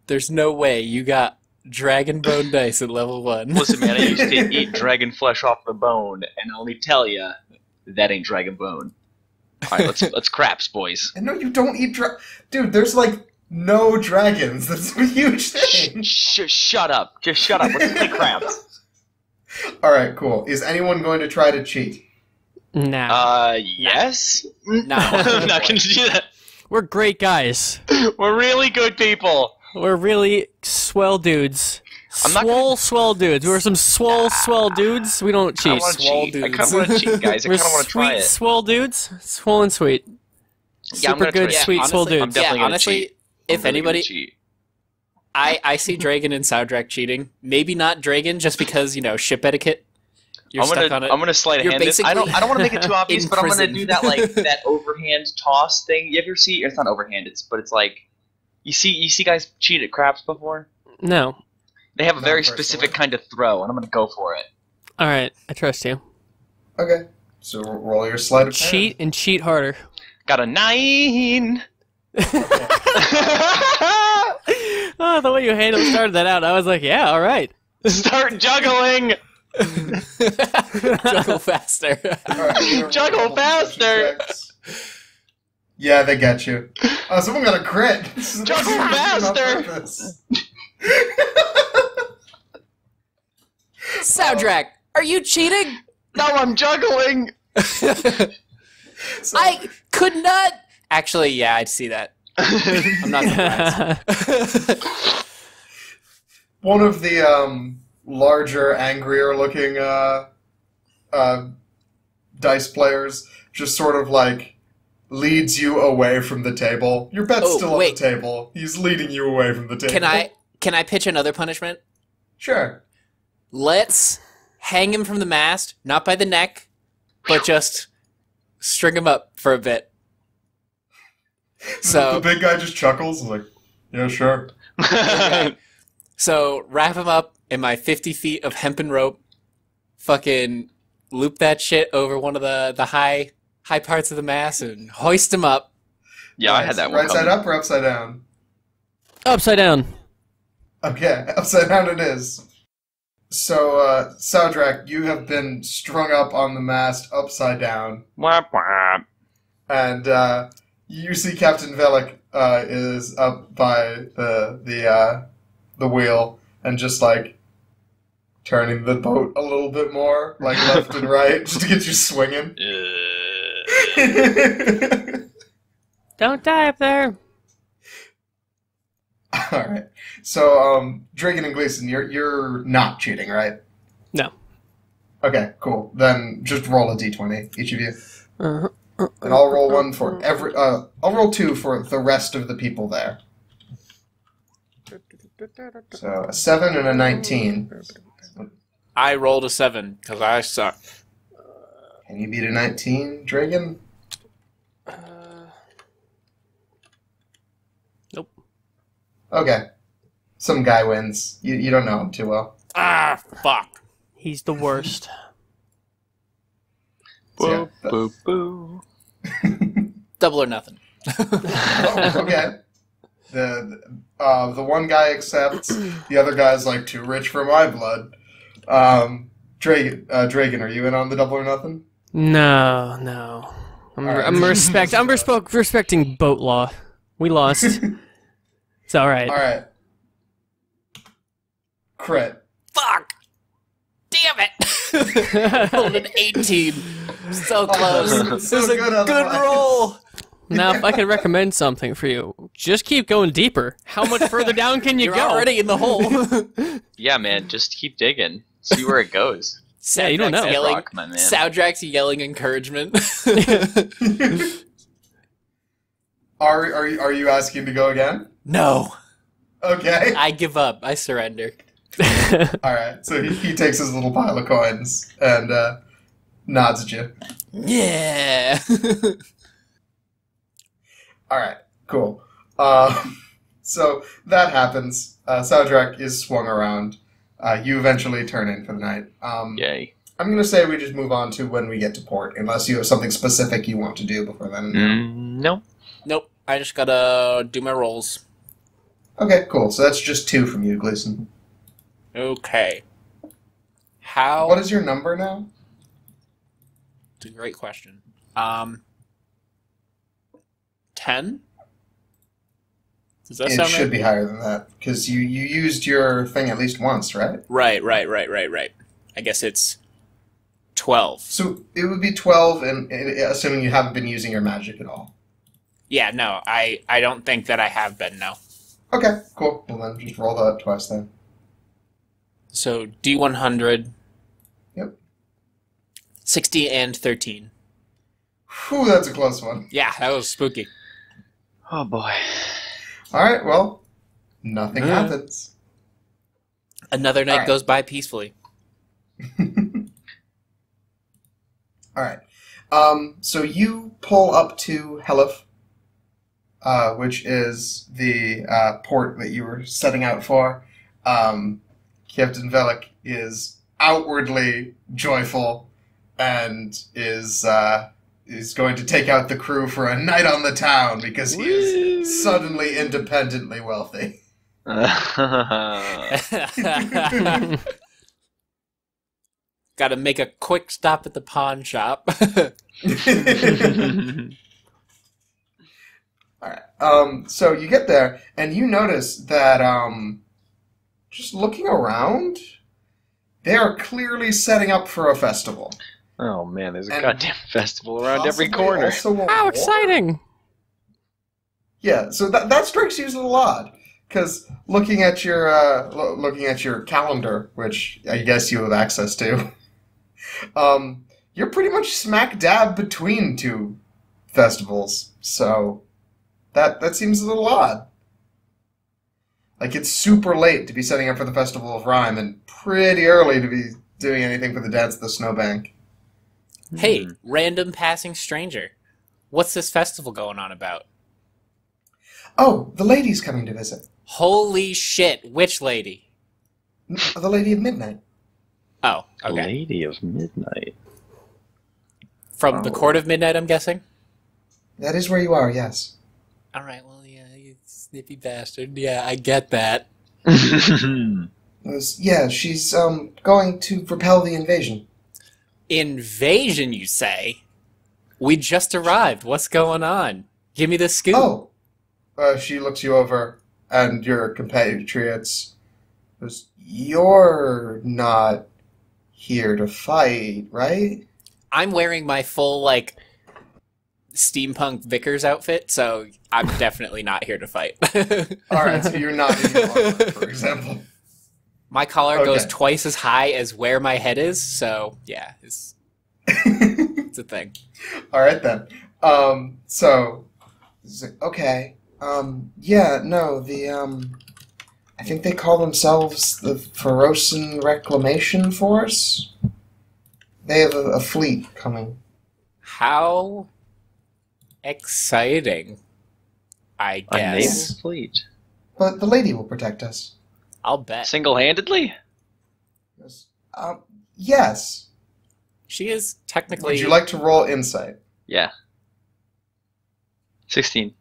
S3: There's no way you got dragon bone dice at level 1.
S2: Listen, man, I used to eat dragon flesh off the bone, and I'll only tell ya that ain't dragon bone. All right, let's craps, boys.
S1: And no, you don't eat Dude, there's like no dragons. That's a huge thing.
S2: Shut up. Just shut up. Let's play craps.
S1: Alright, cool. Is anyone going to try to cheat?
S4: Nah.
S2: Yes?
S3: No.
S2: I'm not gonna do that.
S4: We're great guys.
S2: We're really good people.
S4: We're really swell dudes.
S2: I'm not
S4: Swell dudes. We're some swell dudes. We don't
S2: I
S4: cheat.
S2: want to
S3: Swole
S2: cheat. I
S3: dudes.
S2: kind of want to cheat, guys. I
S4: We're
S2: kind of want to try
S4: sweet,
S2: it.
S4: swell dudes. Swole and sweet.
S2: Yeah, I'm
S4: Super
S2: gonna
S4: good,
S2: try it.
S4: sweet, swell
S3: honestly,
S2: I'm
S4: dudes.
S2: definitely gonna
S3: honestly,
S2: cheat.
S3: if
S2: I'm really gonna
S3: anybody,
S2: cheat.
S3: I see Dragon and Soundtrack cheating. Maybe not Dragon, just because ship etiquette. You're stuck on it.
S2: I'm gonna slide a
S3: You're
S2: hand. I don't want to make it too obvious,
S3: in
S2: but I'm gonna
S3: prison.
S2: do that that overhand toss thing. You ever see? It's not overhand. But it's like you see guys cheat at craps before.
S4: No.
S2: They have a
S1: Not
S2: very
S1: personally.
S2: specific kind of throw, and I'm gonna go for it.
S4: All right, I trust you.
S1: Okay. So roll your sleight of hand.
S4: Cheat and cheat harder.
S2: Got a 9.
S4: Oh, the way you started that out, I was like, yeah, all right.
S2: Start juggling.
S3: Juggle faster.
S1: Alright,
S2: Juggle faster.
S1: Yeah, they get you. Oh, someone got a crit.
S2: Juggle faster.
S3: Soundtrack, are you cheating?
S2: No, I'm juggling.
S3: I could not. Actually, yeah, I'd see that. I'm not surprised.
S1: One of the larger, angrier-looking dice players just sort of like leads you away from the table. Your bet's
S3: Oh,
S1: still
S3: wait.
S1: on the table. He's leading you away from the table.
S3: Can I pitch another punishment?
S1: Sure.
S3: Let's hang him from the mast, not by the neck, but just string him up for a bit.
S1: The
S3: So,
S1: big guy just chuckles, like, yeah, sure.
S3: so wrap him up in my 50 feet of hempen rope. Fucking loop that shit over one of the high parts of the mast and hoist him up.
S2: Yeah, I had that one
S1: Right side
S2: coming.
S1: up or upside down?
S4: Upside down.
S1: Okay, upside down it is. So, Soundtrack, you have been strung up on the mast upside down,
S2: Wah, wah.
S1: and you see Captain Velik is up by the wheel and just like turning the boat a little bit more, like left and right, just to get you swinging.
S4: Don't die up there.
S1: All right. So, Dragon and Gleason, you're not cheating, right?
S4: No.
S1: Okay, cool. Then just roll a d20, each of you.
S4: Uh-huh.
S1: And I'll roll one for every. I'll roll 2 for the rest of the people there. So a 7 and a 19.
S3: I rolled a 7 because I suck.
S1: Can you beat a 19, Dragon?
S4: Nope.
S1: Okay. Some guy wins. You don't know him too well.
S3: Ah, fuck.
S4: He's the worst.
S1: So,
S2: Boo, boo, boo.
S3: Double or nothing.
S1: Oh, okay. The one guy accepts. The other guy's like, too rich for my blood. Dragon, are you in on the double or nothing?
S4: No. I'm respecting boat law. We lost. It's all right.
S1: All right. Crit.
S3: Fuck! Damn it! Rolled an 18. So close. This is a good roll.
S4: Now, if I could recommend something for you, just keep going deeper. How much further down can you
S3: You're
S4: go?
S3: already in the hole.
S2: Yeah, man, just keep digging. See where it goes.
S4: Yeah, you don't know.
S2: Bedrock, my man.
S3: Soundtrack's yelling encouragement.
S1: Are you asking to go again?
S3: No.
S1: Okay.
S3: I give up. I surrender.
S1: All right. So he takes his little pile of coins and nods at you.
S3: Yeah.
S1: All right. Cool. So that happens. Soundtrack is swung around. You eventually turn in for the night.
S2: Yay.
S1: I'm going to say we just move on to when we get to port, unless you have something specific you want to do before then.
S2: No.
S3: Nope. I just gotta do my rolls.
S1: Okay, cool. So that's just 2 from you, Gleason.
S3: Okay. How...
S1: What is your number now?
S3: It's a great question. 10? Does that
S1: It
S3: sound
S1: should
S3: right?
S1: be higher than that, because you used your thing at least once, right?
S3: Right. I guess it's 12.
S1: So it would be 12, and assuming you haven't been using your magic at all.
S3: Yeah, no, I don't think that I have been, no.
S1: Okay, cool. Well then, just roll that twice then.
S3: So, D100.
S1: Yep.
S3: 60 and 13.
S1: Whew, that's a close one.
S3: Yeah, that was spooky.
S2: Oh, boy.
S1: Alright, well, nothing happens.
S3: Another night
S1: Alright.
S3: goes by peacefully.
S1: Alright. So you pull up to Helif, which is the port that you were setting out for. Captain Velik is outwardly joyful and is going to take out the crew for a night on the town because he is suddenly independently wealthy.
S3: Gotta make a quick stop at the pawn shop.
S1: Alright. So you get there, and you notice that, just looking around, they are clearly setting up for a festival.
S2: Oh, man, there's a
S1: And
S2: goddamn festival around every
S1: Possibly
S2: corner.
S1: also a
S4: How
S1: war?
S4: exciting!
S1: Yeah, so that strikes you as a little odd, because looking at your calendar, which I guess you have access to, you're pretty much smack dab between 2 festivals. So that seems a little odd. Like, it's super late to be setting up for the Festival of Rhyme, and pretty early to be doing anything for the Dance of the Snowbank.
S3: Hey, random passing stranger. What's this festival going on about?
S1: Oh, the lady's coming to visit.
S3: Holy shit, which lady?
S1: The Lady of Midnight.
S3: Oh, okay.
S2: Lady of Midnight.
S3: From the Court of Midnight, I'm guessing?
S1: That is where you are, yes.
S3: Alright, well, yeah, you snippy bastard. Yeah, I get that.
S1: Yeah, she's going to repel the invasion.
S3: Invasion, you say? We just arrived. What's going on? Give me the scoop.
S1: Oh. She looks you over, and your compatriots goes, "You're not here to fight, right?"
S3: I'm wearing my full, like, steampunk Vickers outfit, so I'm definitely not here to fight.
S1: Alright, so you're not in your armor, for example.
S3: My collar goes
S1: Okay.
S3: twice as high as where my head is, so yeah, it's a thing.
S1: Alright then. So, okay. Yeah, no, I think they call themselves the Ferosan Reclamation Force. They have a fleet coming.
S3: How exciting, I
S2: A naval
S3: guess.
S2: fleet.
S1: But the lady will protect us.
S3: I'll bet.
S2: Single-handedly?
S1: Yes.
S3: She is technically...
S1: Would you like to roll insight?
S2: Yeah. 16.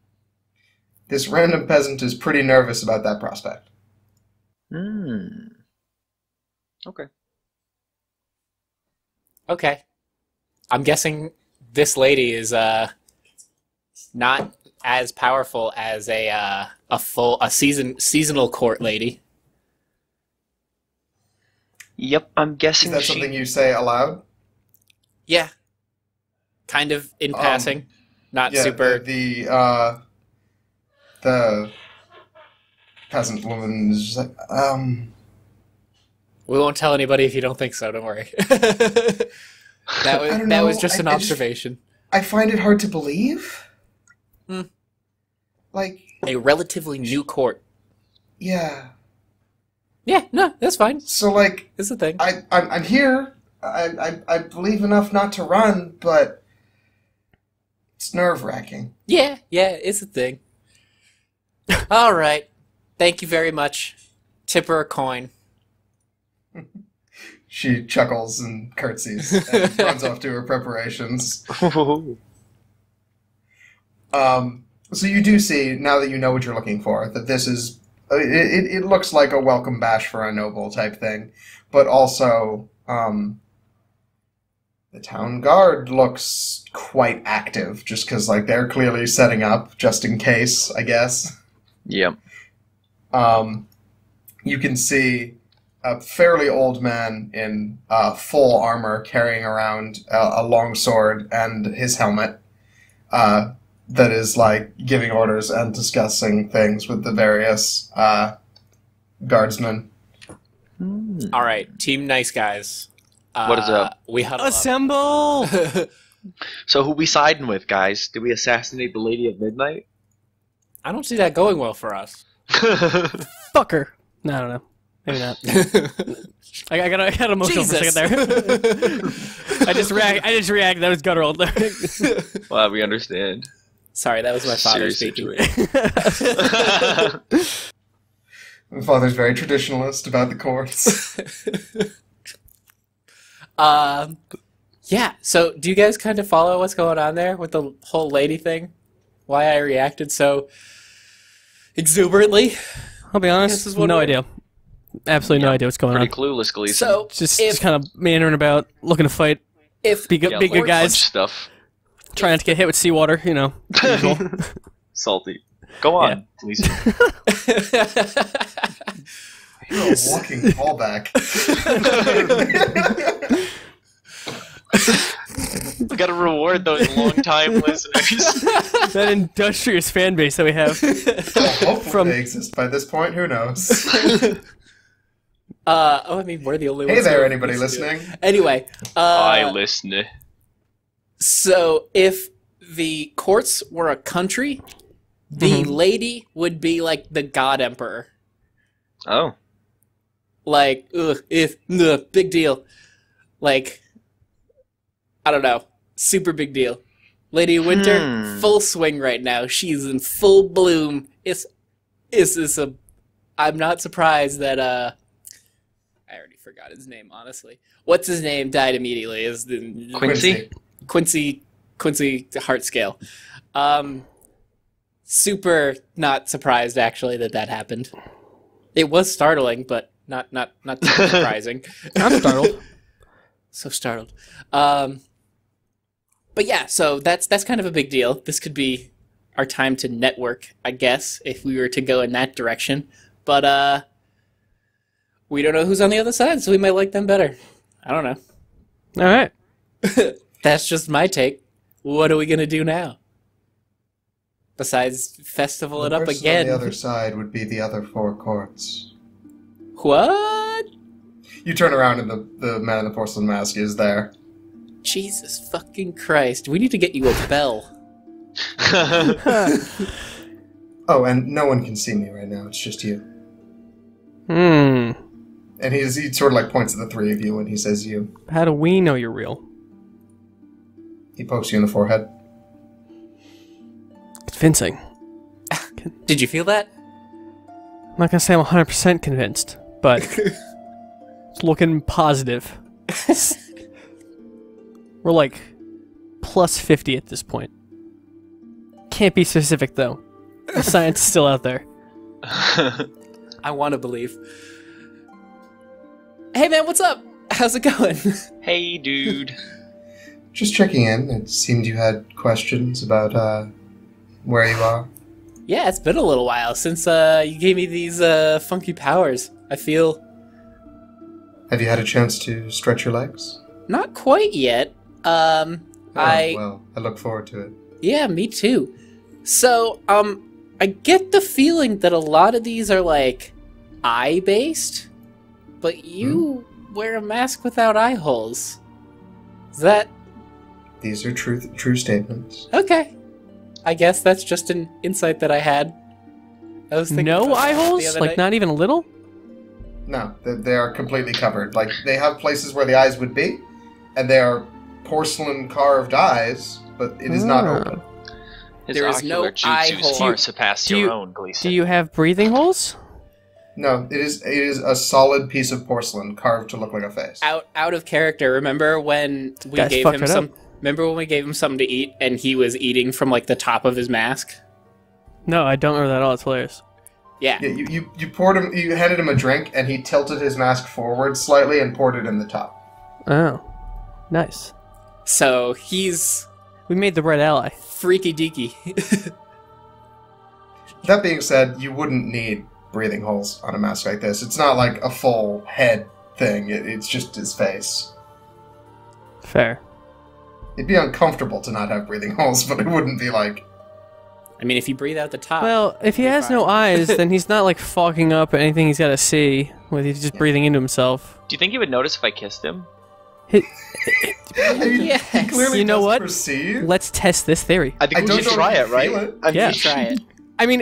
S1: This random peasant is pretty nervous about that prospect.
S2: Okay.
S3: Okay. I'm guessing this lady is not as powerful as a seasonal court lady.
S2: Yep, I'm
S1: Is
S2: guessing
S1: that something you say aloud?
S3: Yeah. Kind of in passing. Not
S1: Yeah,
S3: super.
S1: The peasant woman is just like,
S3: We won't tell anybody if you don't think so, don't worry. That was just an observation.
S1: I find it hard to believe. Like,
S3: A relatively new court.
S1: yeah.
S3: Yeah, no, that's fine.
S1: So, like,
S3: It's a thing.
S1: I'm here. I believe enough not to run, but it's nerve-wracking.
S3: Yeah, it's a thing. All right. Thank you very much. Tip her a coin.
S1: She chuckles and curtsies and runs off to her preparations. So you do see, now that you know what you're looking for, that this is... It looks like a welcome bash for a noble type thing, but also the town guard looks quite active, just because like they're clearly setting up just in case, I guess.
S2: Yep.
S1: You can see a fairly old man in full armor carrying around a long sword and his helmet. That is like giving orders and discussing things with the various guardsmen.
S3: All right, team nice guys.
S2: What is up?
S3: We huddle
S4: Assemble!
S2: So who we siding with, guys? Did we assassinate the Lady of Midnight?
S3: I don't see that going well for us.
S4: Fucker. No, I don't know. Maybe not. I got emotional for a second there. I just reacted. That was guttural.
S2: Well, we understand.
S3: Sorry, that was my father
S2: Serious
S3: speaking.
S2: situation.
S1: My father's very traditionalist about the courts.
S3: Yeah, so do you guys kind of follow what's going on there with the whole lady thing? Why I reacted so exuberantly?
S4: I'll be honest, no idea. Absolutely no idea what's going
S2: Pretty
S4: on.
S2: clueless, Gleason.
S3: So,
S4: Just kind of meandering about, looking to fight, be good
S2: Punch
S4: guys,
S2: stuff.
S4: trying not to get hit with seawater, you know. Usual.
S2: Salty. Go on, Gleason.
S1: You're a walking callback.
S2: We gotta reward those long-time listeners.
S4: That industrious fan base that we have.
S1: Well, hopefully they exist by this point. Who knows?
S3: I mean, we're the only ones.
S1: Hey there,
S3: who
S1: anybody
S3: listen to it.
S1: listening?
S3: Anyway,
S2: I listen.
S3: so if the courts were a country, the lady would be like the god emperor.
S2: Oh.
S3: Like, big deal. Like, I don't know, super big deal. Lady of Winter, full swing right now. She's in full bloom. I'm not surprised that I already forgot his name, honestly. What's his name? Died immediately. Is the
S2: Quincy?
S3: Quincy Hartscale. Super not surprised actually that happened. It was startling, but not too surprising.
S4: I'm startled.
S3: So startled. But yeah, so that's kind of a big deal. This could be our time to network, I guess, if we were to go in that direction. But we don't know who's on the other side, so we might like them better. I don't know.
S4: All right.
S3: That's just my take. What are we gonna do now? Besides festival it up again.
S1: On the other side would be the other four courts.
S3: What?
S1: You turn around and the man in the porcelain mask is there.
S3: Jesus fucking Christ. We need to get you a bell.
S1: Oh, and no one can see me right now. It's just you. And he sort of like points at the three of you when he says you.
S4: How do we know you're real?
S1: He pokes you in the forehead.
S4: Convincing.
S3: Did you feel that?
S4: I'm not gonna say I'm 100% convinced, but it's looking positive. We're like plus 50 at this point. Can't be specific though. The science is still out there.
S3: I want to believe. Hey man, what's up? How's it going?
S2: Hey, dude.
S1: Just checking in. It seemed you had questions about where you are.
S3: Yeah, it's been a little while since you gave me these funky powers. I feel...
S1: Have you had a chance to stretch your legs?
S3: Not quite yet.
S1: Well, I look forward to it.
S3: Yeah, me too. So, I get the feeling that a lot of these are, like, eye-based, but you wear a mask without eye holes. Is that...
S1: These are true statements.
S3: Okay. I guess that's just an insight that I had. I was thinking
S4: no
S3: about
S4: eye
S3: that the
S4: holes?
S3: other
S4: Like,
S3: night.
S4: not even a little?
S1: No, they are completely covered. Like, they have places where the eyes would be, and they are porcelain carved eyes, but it is not open.
S2: His
S3: There is no
S2: ocular
S3: eye
S2: jutsu
S3: hole.
S2: far surpassed
S4: Do
S2: your
S4: you-
S2: own, Gleason.
S4: Do you have breathing holes?
S1: No, it is a solid piece of porcelain carved to look like a face.
S3: Out of character. Remember when we
S4: Guys
S3: gave
S4: fucked
S3: him
S4: it
S3: some...
S4: up.
S3: Remember when we gave him something to eat, and he was eating from, like, the top of his mask?
S4: No, I don't remember that at all. It's hilarious.
S3: Yeah.
S1: Yeah, you poured him. You handed him a drink, and he tilted his mask forward slightly and poured it in the top.
S4: Oh. Nice.
S3: So, he's
S4: We made the right ally.
S3: freaky deaky.
S1: That being said, you wouldn't need breathing holes on a mask like this. It's not like a full head thing. It's just his face.
S4: Fair.
S1: It'd be uncomfortable to not have breathing holes, but it wouldn't be like...
S3: I mean, if you breathe out the top...
S4: Well, if he
S3: you're
S4: has
S3: fine.
S4: no eyes, then he's not like fogging up anything he's got to see. With he's just breathing into himself.
S2: Do you think he would notice if I kissed him?
S3: Yes.
S1: He clearly
S4: You know
S1: does
S4: what?
S1: perceive.
S4: Let's test this theory.
S2: I think
S1: I
S2: we
S1: don't
S2: should
S1: know
S2: try
S1: if
S2: it,
S1: you
S2: right?
S1: feel it.
S2: I mean,
S4: Yeah.
S3: Try it.
S4: I mean,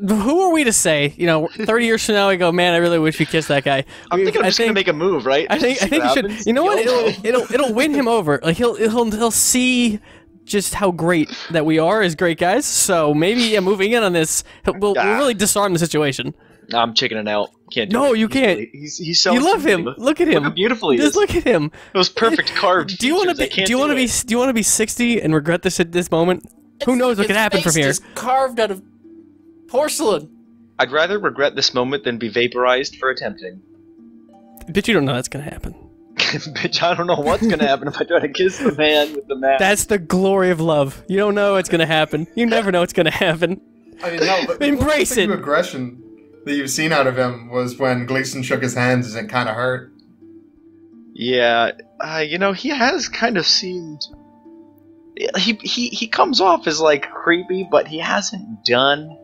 S4: who are we to say? You know, 30 years from now, we go, man, I really wish we kissed that guy.
S2: I'm thinking I'm just gonna make a move, right?
S4: I think you should. You know what? It'll win him over. Like he'll see just how great that we are as great guys. So maybe moving in on this, we'll really disarm the situation.
S2: No, I'm chickening out. Can't do
S4: No,
S2: it.
S4: you can't.
S2: He's so.
S4: You love him. Look at him.
S2: Look how beautiful he
S4: Just
S2: is.
S4: look at him.
S2: Those perfect carved.
S4: Do you want to
S2: features.
S4: be?
S2: I can't
S4: Do you want to be?
S2: it.
S4: Do you want to be 60 and regret this at this moment? Who knows what
S3: His
S4: could happen
S3: face
S4: from here?
S3: is carved out of porcelain.
S2: I'd rather regret this moment than be vaporized for attempting.
S4: But you don't know that's gonna happen.
S2: Bitch, I don't know what's gonna happen if I try to kiss the man with the mask.
S4: That's the glory of love. You don't know what's gonna happen. You never know what's gonna happen.
S1: I mean, no, but
S4: Embrace
S1: the
S4: it.
S1: aggression that you've seen out of him was when Gleason shook his hands and it kind of hurt.
S2: Yeah, you know, he has kind of seemed. He comes off as like creepy, but he hasn't done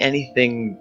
S2: anything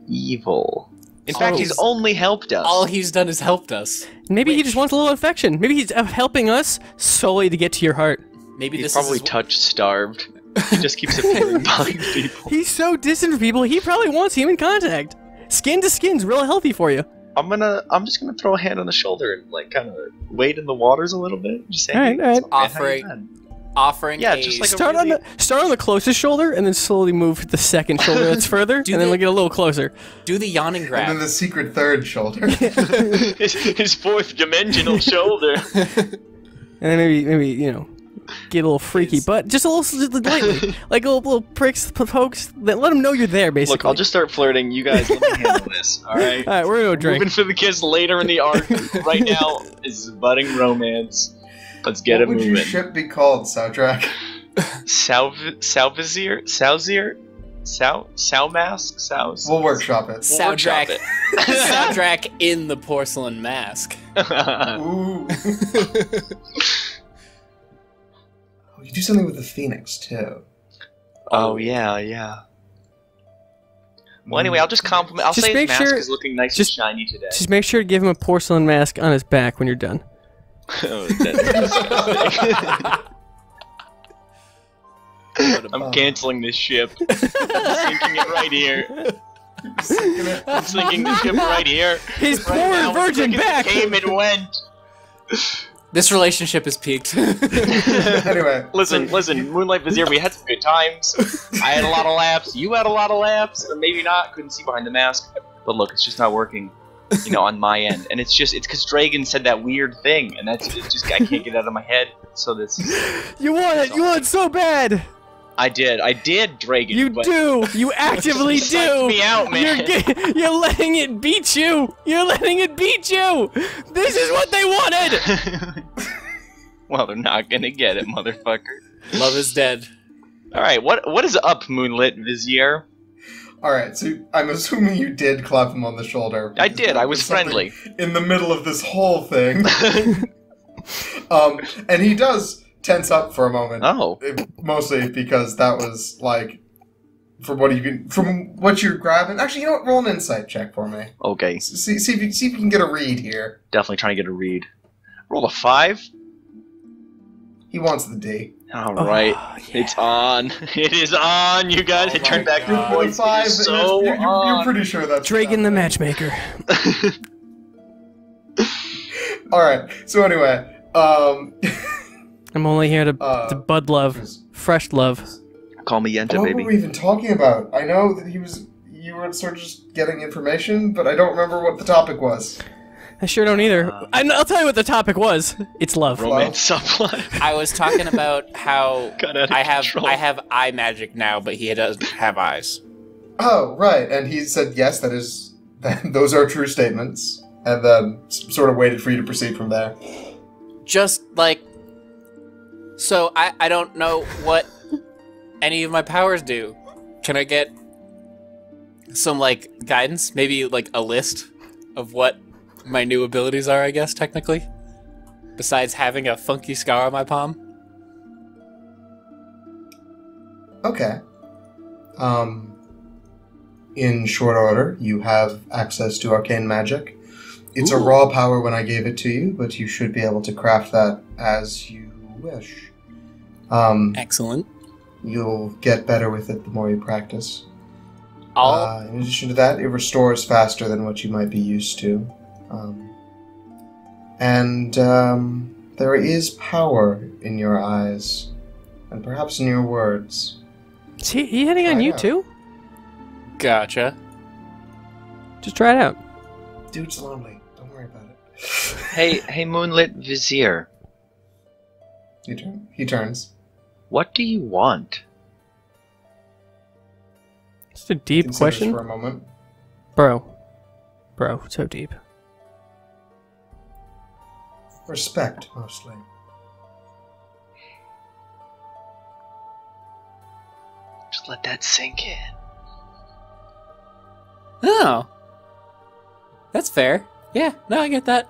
S2: evil. In
S3: All
S2: fact, he's
S3: he's-
S2: only helped us.
S3: All he's done is helped us.
S4: Maybe he just wants a little affection. Maybe he's helping us solely to get to your heart.
S3: Maybe
S2: He's
S3: this
S2: probably
S3: is
S2: touch starved. He just keeps appearing behind people.
S4: He's so distant from people. He probably wants human contact. Skin to skin's real healthy for you.
S2: I'm just gonna throw a hand on the shoulder and like kind of wade in the waters a little bit. Just say,
S4: All right, all right.
S2: "Hey, man, how you been?"
S3: offering
S2: Yeah,
S3: a...
S2: just like a-
S4: Start on the closest shoulder, and then slowly move to the second shoulder that's further, and then we'll get a little closer.
S3: Do the yawning
S1: And
S3: grab.
S1: then the secret third shoulder.
S2: his fourth dimensional shoulder.
S4: And then maybe get a little freaky, but just a little lightly, like little pricks, pokes. Let them know you're there, basically.
S2: Look, I'll just start flirting. You guys, let me handle this. All right.
S4: All right, we're gonna go drink.
S2: Moving for the kiss later in the arc. Right now is budding romance. Let's get
S1: What
S2: it
S1: would
S2: moving.
S1: your ship be called, Soundtrack?
S2: Vizier? Sow?
S1: We'll workshop it.
S3: Soundtrack.
S2: We'll
S3: Soundtrack in the porcelain mask.
S1: Ooh. Oh, you do something with the phoenix, too.
S2: Oh yeah. Well, anyway, I'll just compliment. I'll
S4: Just
S2: say his
S4: make
S2: mask
S4: sure-
S2: is looking nice
S4: just-
S2: and shiny today.
S4: Just make sure to give him a porcelain mask on his back when you're done.
S2: Oh, that- I'm canceling this ship. I'm sinking it right here. I'm sinking the ship right here.
S4: His
S2: Right
S4: poor
S2: now,
S4: virgin
S2: as quick as
S4: back.
S2: it came and went.
S3: This relationship is peaked.
S1: Anyway.
S2: Listen, Moonlight Vizier, we had some good times. I had a lot of laughs. You had a lot of laughs. Or maybe not. Couldn't see behind the mask. But look, it's just not working. On my end. And it's because Dragon said that weird thing. And it's just, I can't get it out of my head. So this.
S4: You want it. You want it so bad.
S2: I did, Dragon.
S4: You do. You actively
S2: Psych
S4: do.
S2: me out, man.
S4: You're letting it beat you. You're letting it beat you. This is what they wanted.
S2: Well, they're not gonna get it, motherfucker.
S3: Love is dead.
S2: All right, what is up, Moonlit Vizier?
S1: All right, so I'm assuming you did clap him on the shoulder.
S2: I did. I was friendly.
S1: In the middle of this whole thing. And he does tense up for a moment.
S2: Oh.
S1: Mostly because that was like from what you're grabbing. Actually, you know what? Roll an insight check for me.
S2: Okay.
S1: See if you can get a read here.
S2: Definitely trying to get a read. Roll a 5.
S1: He wants the D.
S2: All right,
S4: yeah.
S2: It's on. It is on, you guys. It turned back your voice.
S1: Five,
S2: It is so
S1: you're pretty sure that's
S4: Dragon the matchmaker.
S1: All right. So anyway,
S4: I'm only here to bud love, fresh love.
S2: Call me Yenta,
S1: what
S2: baby.
S1: were we even talking about? I know that you were sort of just getting information, but I don't remember what the topic was.
S4: I sure don't either. I'll tell you what the topic was. It's love.
S2: Romance subplot.
S3: I was talking about how
S2: Got out of
S3: I
S2: control.
S3: have eye magic now, but he doesn't have eyes.
S1: Oh, right. And he said, yes, those are true statements. And then sort of waited for you to proceed from there.
S3: Just like, so I don't know what any of my powers do. Can I get some like guidance? Maybe like a list of what my new abilities are, I guess, technically? Besides having a funky scar on my palm?
S1: Okay. In short order, you have access to arcane magic. It's a raw power when I gave it to you, but you should be able to craft that as you wish.
S3: Excellent.
S1: You'll get better with it the more you practice.
S3: All
S1: In addition to that, it restores faster than what you might be used to. There is power in your eyes, and perhaps in your words.
S4: Is he hitting on you too?
S3: Gotcha.
S4: Just try it out.
S1: Dude's lonely. Don't worry about it.
S2: Hey, Moonlit Vizier.
S1: He turns.
S2: What do you want?
S4: It's a deep
S1: Considers
S4: question.
S1: for a moment.
S4: Bro, so deep.
S1: Respect, mostly.
S2: Just let that sink in.
S3: Oh. That's fair. Yeah, no, I get that.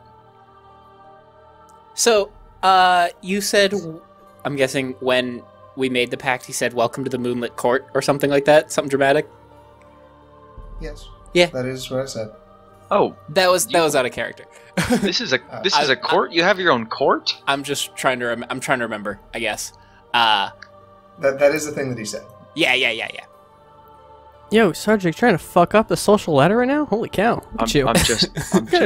S3: So, you said, I'm guessing when we made the pact, he said, welcome to the Moonlit Court, or something like that? Something dramatic?
S1: Yes.
S3: Yeah.
S1: That is what I said.
S2: Oh,
S3: That was out of character.
S2: this is a court. You have your own court.
S3: I'm just trying to I'm trying to remember, I guess.
S1: That is the thing that he said.
S3: Yeah.
S4: Yo, Sarge, you trying to fuck up the social ladder right now? Holy cow. Look at you.
S2: I'm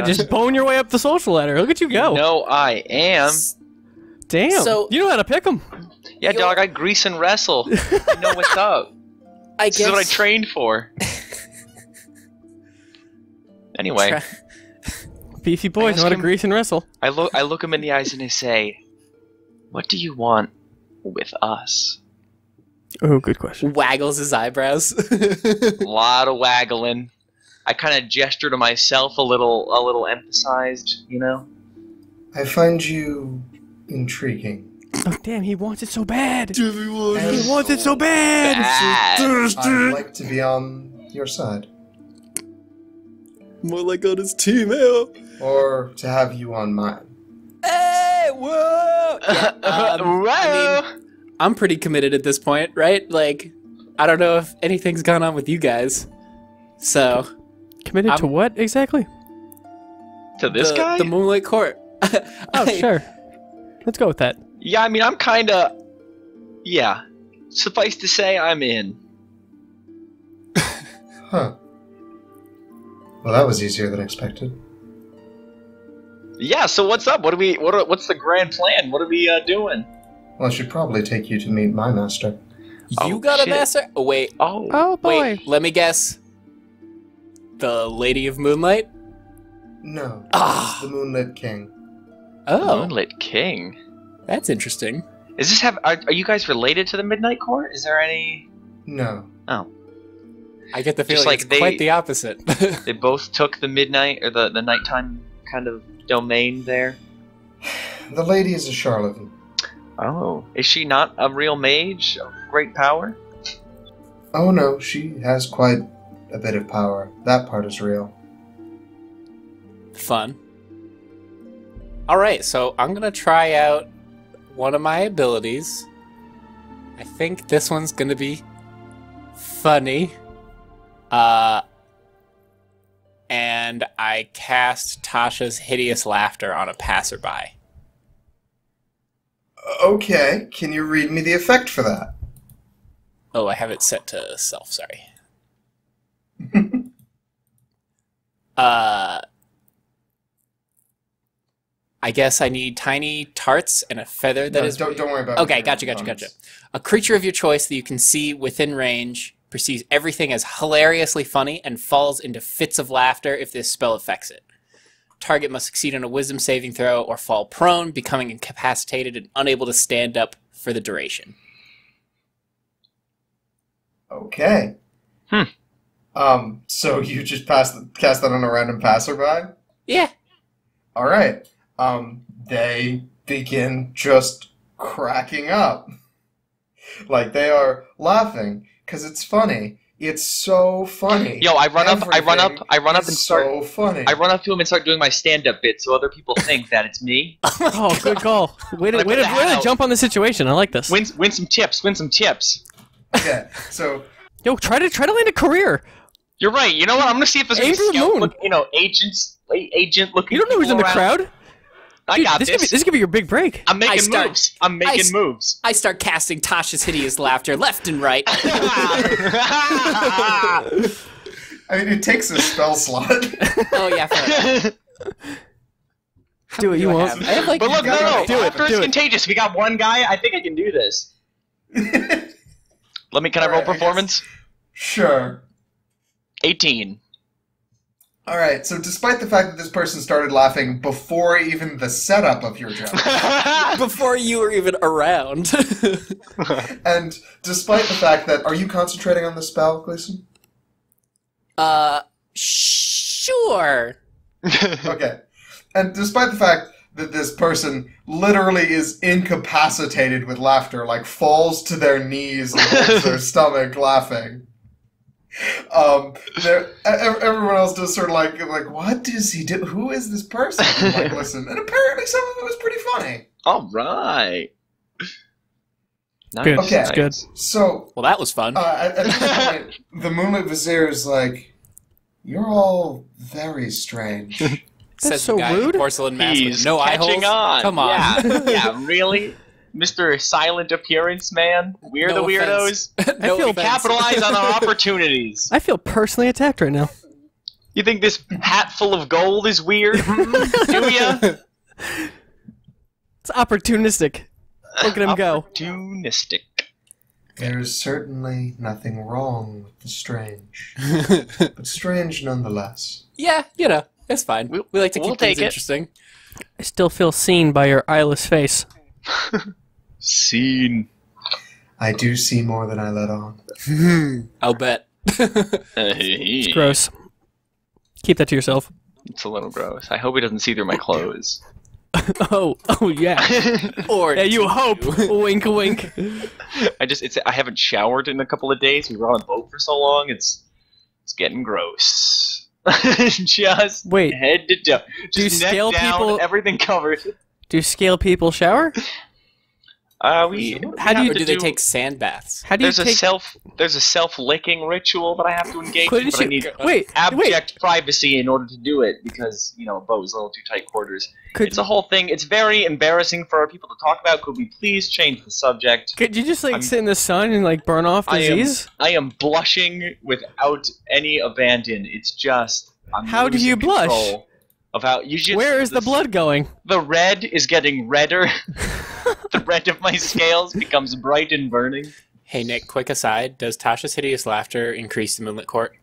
S4: just bone your way up the social ladder. Look at you go.
S2: No, I am.
S4: Damn.
S3: So-
S4: you know how to pick them.
S2: Yeah, dog. I grease and wrestle. You know what's up.
S3: I
S2: This
S3: guess
S2: is what I trained for. Anyway,
S4: Beefy boys know how to grease and wrestle.
S2: I look him in the eyes and I say, "What do you want with us?"
S4: Oh, good question.
S3: waggles his eyebrows.
S2: A lot of waggling. I kind of gesture to myself a little emphasized, you know.
S1: I find you intriguing.
S4: Oh, damn, he wants it so bad.
S1: And
S4: He wants it so bad.
S2: Bad.
S1: I'd like to be on your side.
S3: More like on his team, hell.
S1: Or to have you on mine.
S3: Hey, whoa! Yeah, I mean, I'm pretty committed at this point, right? Like, I don't know if anything's gone on with you guys. So,
S4: Committed to what exactly?
S2: To this guy?
S3: the Moonlit Court.
S4: Oh, sure. Let's go with that.
S2: Yeah, I mean, I'm kind of. Yeah. Suffice to say, I'm in.
S1: Huh. Well, that was easier than expected.
S2: Yeah. So what's up? What's the grand plan? What are we doing?
S1: Well, I should probably take you to meet my master.
S3: You
S2: Oh,
S3: got a
S2: shit.
S3: master? Oh, wait.
S4: Oh, boy.
S3: Wait, let me guess. The Lady of Moonlight?
S1: No.
S3: Ah.
S1: The Moonlit King.
S3: Oh,
S2: Moonlit King.
S3: that's interesting.
S2: Is this are you guys related to the Midnight Court? Is there any?
S1: No.
S2: Oh.
S3: I get the feeling
S2: Just like
S3: it's quite the opposite.
S2: They both took the midnight or the nighttime kind of domain there.
S1: The lady is a charlatan.
S2: Oh, is she not a real mage of great power?
S1: Oh no, she has quite a bit of power. That part is real.
S3: Fun. Alright, so I'm gonna try out one of my abilities. I think this one's gonna be funny. And I cast Tasha's Hideous Laughter on a passerby.
S1: Okay, can you read me the effect for that?
S3: Oh, I have it set to self, sorry. I guess I need tiny tarts and a feather that is.
S1: Don't worry about it.
S3: Okay, gotcha. A creature of your choice that you can see within range perceives everything as hilariously funny and falls into fits of laughter if this spell affects it. Target must succeed on a wisdom saving throw or fall prone, becoming incapacitated and unable to stand up for the duration.
S1: Okay. So you just cast that on a random passerby?
S3: Yeah.
S1: All right. They begin just cracking up. Like, they are laughing because it's funny. It's so funny.
S2: Yo, I run up and start.
S1: So funny.
S2: I run up to him and start doing my stand-up bit, so other people think that it's me.
S4: Oh, good call. Way to jump on the situation. I like this.
S2: Win some tips. Win some tips.
S1: Okay, so
S4: Yo, try to land a career.
S2: You're right. You know what? I'm gonna see if there's
S4: Aim
S2: any
S4: for the
S2: scout
S4: moon.
S2: agent looking.
S4: You don't know who's in the crowd.
S2: I
S4: Dude,
S2: got
S4: this could be your big break.
S2: I'm making moves. I'm making moves.
S3: I start casting Tasha's Hideous Laughter left and right.
S1: I mean, it takes a spell slot.
S3: Oh, yeah, fair enough.
S4: Do it, you won't.
S3: I have like
S2: But look, no. After it's
S4: do it.
S2: contagious, we got one guy. I think I can do this. Can I roll
S1: Alright,
S2: performance?
S1: Sure.
S2: 18.
S1: All right, so despite the fact that this person started laughing before even the setup of your joke,
S3: before you were even around.
S1: and despite the fact that, are you concentrating on the spell, Gleason?
S3: Sure.
S1: Okay. And despite the fact that this person literally is incapacitated with laughter, like falls to their knees and holds their stomach laughing, everyone else does sort of like, what does he do? Who is this person? And like, listen. And apparently some of it was pretty funny.
S2: All right. Nice.
S4: Good.
S1: Okay.
S4: That's good.
S1: So,
S3: Well, that was fun.
S1: at this point, the Moonlit Vizier is like, you're all very strange.
S3: Says
S4: so
S3: the guy in the
S4: rude.
S3: porcelain mask with
S2: He's
S3: no eye holes.
S2: catching on.
S3: Come on.
S2: Yeah, really? Mr. Silent Appearance Man? We're
S3: No
S2: the weirdos?
S3: No
S4: I feel
S3: offense.
S2: Capitalize on our opportunities.
S4: I feel personally attacked right now.
S2: You think this hat full of gold is weird? Do ya?
S4: It's opportunistic. Look at him go.
S2: Opportunistic.
S1: There's certainly nothing wrong with the strange, but strange nonetheless.
S3: Yeah, you know, it's fine. We like to
S2: we'll
S3: keep things
S2: take it.
S3: interesting.
S4: I still feel seen by your eyeless face.
S2: Scene.
S1: I do see more than I let on.
S3: I'll bet.
S2: It's
S4: Gross. Keep that to yourself.
S2: It's a little gross. I hope he doesn't see through my clothes.
S4: Oh yeah.
S3: Or
S4: Yeah, you hope. Wink, wink.
S2: I haven't showered in a couple of days. We were on a boat for so long. It's getting gross. Just
S4: Wait.
S2: head to toe.
S4: Do you
S2: Just neck
S4: scale
S2: down,
S4: people-
S2: everything covered.
S4: Do scale people shower?
S2: How
S4: do you-
S3: Or do they take sand baths?
S4: How do you
S2: There's a self-licking ritual that I have to engage in,
S4: Couldn't
S2: but I
S4: you-
S2: need
S4: wait,
S2: abject privacy in order to do it because, a boat is a little too tight quarters. It's a whole thing. It's very embarrassing for people to talk about. Could we please change the subject?
S4: Could you just sit in the sun and burn off disease?
S2: I am blushing without any abandon. It's just
S4: How do you blush?
S2: control Of how you just,
S4: Where is the blood going?
S2: The red is getting redder. The red of my scales becomes bright and burning.
S3: Hey Nick, quick aside, does Tasha's Hideous Laughter increase the Moonlit Court?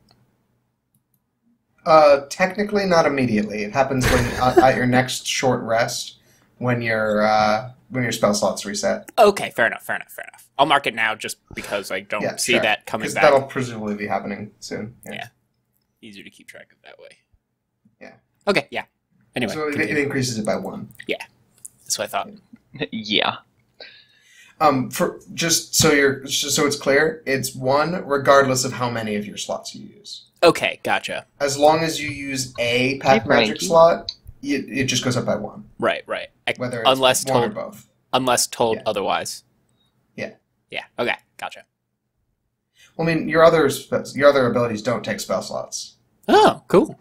S1: Technically not immediately. It happens when at your next short rest, when you're when your spell slots reset.
S3: Okay, fair enough. I'll mark it now just because I don't see that coming back.
S1: That'll presumably be happening soon.
S3: Yeah. Easier to keep track of that way.
S1: Yeah.
S3: Okay, yeah. Anyway.
S1: So it increases it by 1.
S3: Yeah. That's what I thought.
S2: Yeah.
S1: For just so it's clear, it's 1 regardless of how many of your slots you use.
S3: Okay, gotcha.
S1: As long as you use a pack magic slot, it just goes up by 1.
S3: Right.
S1: Whether it's one or both.
S3: Unless told otherwise.
S1: Yeah.
S3: Yeah. Okay, gotcha.
S1: Well, I mean, your other abilities don't take spell slots.
S3: Oh, cool.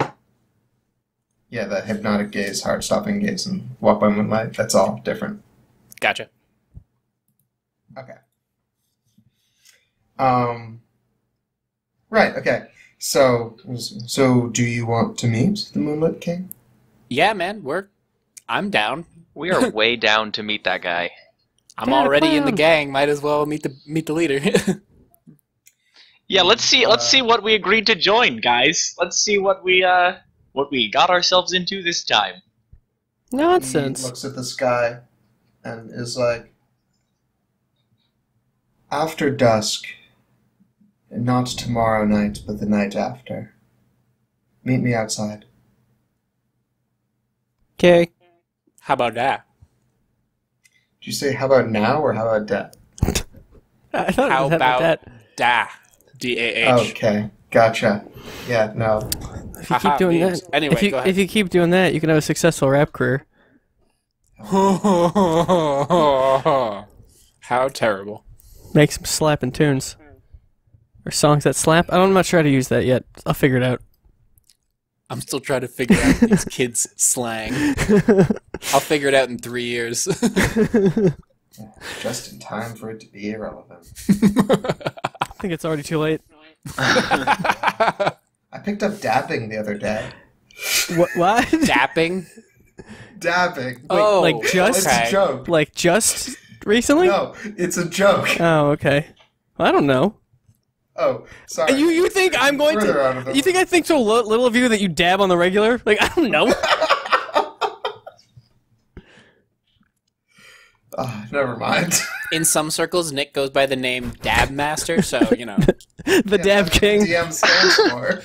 S1: Yeah, the hypnotic gaze, heart stopping gaze, and walk by moonlight. That's all different.
S3: Gotcha.
S1: Okay. Right. Okay. So do you want to meet the Moonlit King?
S3: Yeah, man. I'm down.
S2: We are way down to meet that guy.
S3: I'm already in the gang. Might as well meet the leader.
S2: Yeah, let's see what we agreed to join, guys. Let's see what we got ourselves into this time.
S4: Nonsense.
S1: He looks at the sky and is like, after dusk, not tomorrow night, but the night after. Meet me outside.
S4: Okay.
S3: How about that?
S1: Did you say how about now or how about that?
S4: I thought
S3: How
S4: it was
S3: about
S4: that.
S3: da? D-A-H.
S1: Okay, gotcha. Yeah, no.
S4: If you keep doing that,
S3: Anyway, go ahead.
S4: if you keep doing that, you can have a successful rap career.
S3: How terrible.
S4: Make some slapping tunes. Or songs that slap. I'm not sure how to use that yet. I'll figure it out.
S3: I'm still trying to figure out these kids' slang. I'll figure it out in 3 years.
S1: Just in time for it to be irrelevant.
S4: I think it's already too late.
S1: I picked up dabbing the other day.
S4: What?
S3: Dapping?
S1: Dabbing.
S3: Oh,
S4: like just?
S1: It's a joke.
S4: Like just recently?
S1: No, it's a joke.
S4: Oh, okay. Well, I don't know.
S1: Oh, sorry.
S4: You think I'm going to? You think I think so little of you that you dab on the regular? Like, I don't know.
S1: Never mind.
S3: In some circles, Nick goes by the name Dab Master, so, you know.
S4: The Dab King.
S1: DM stands for.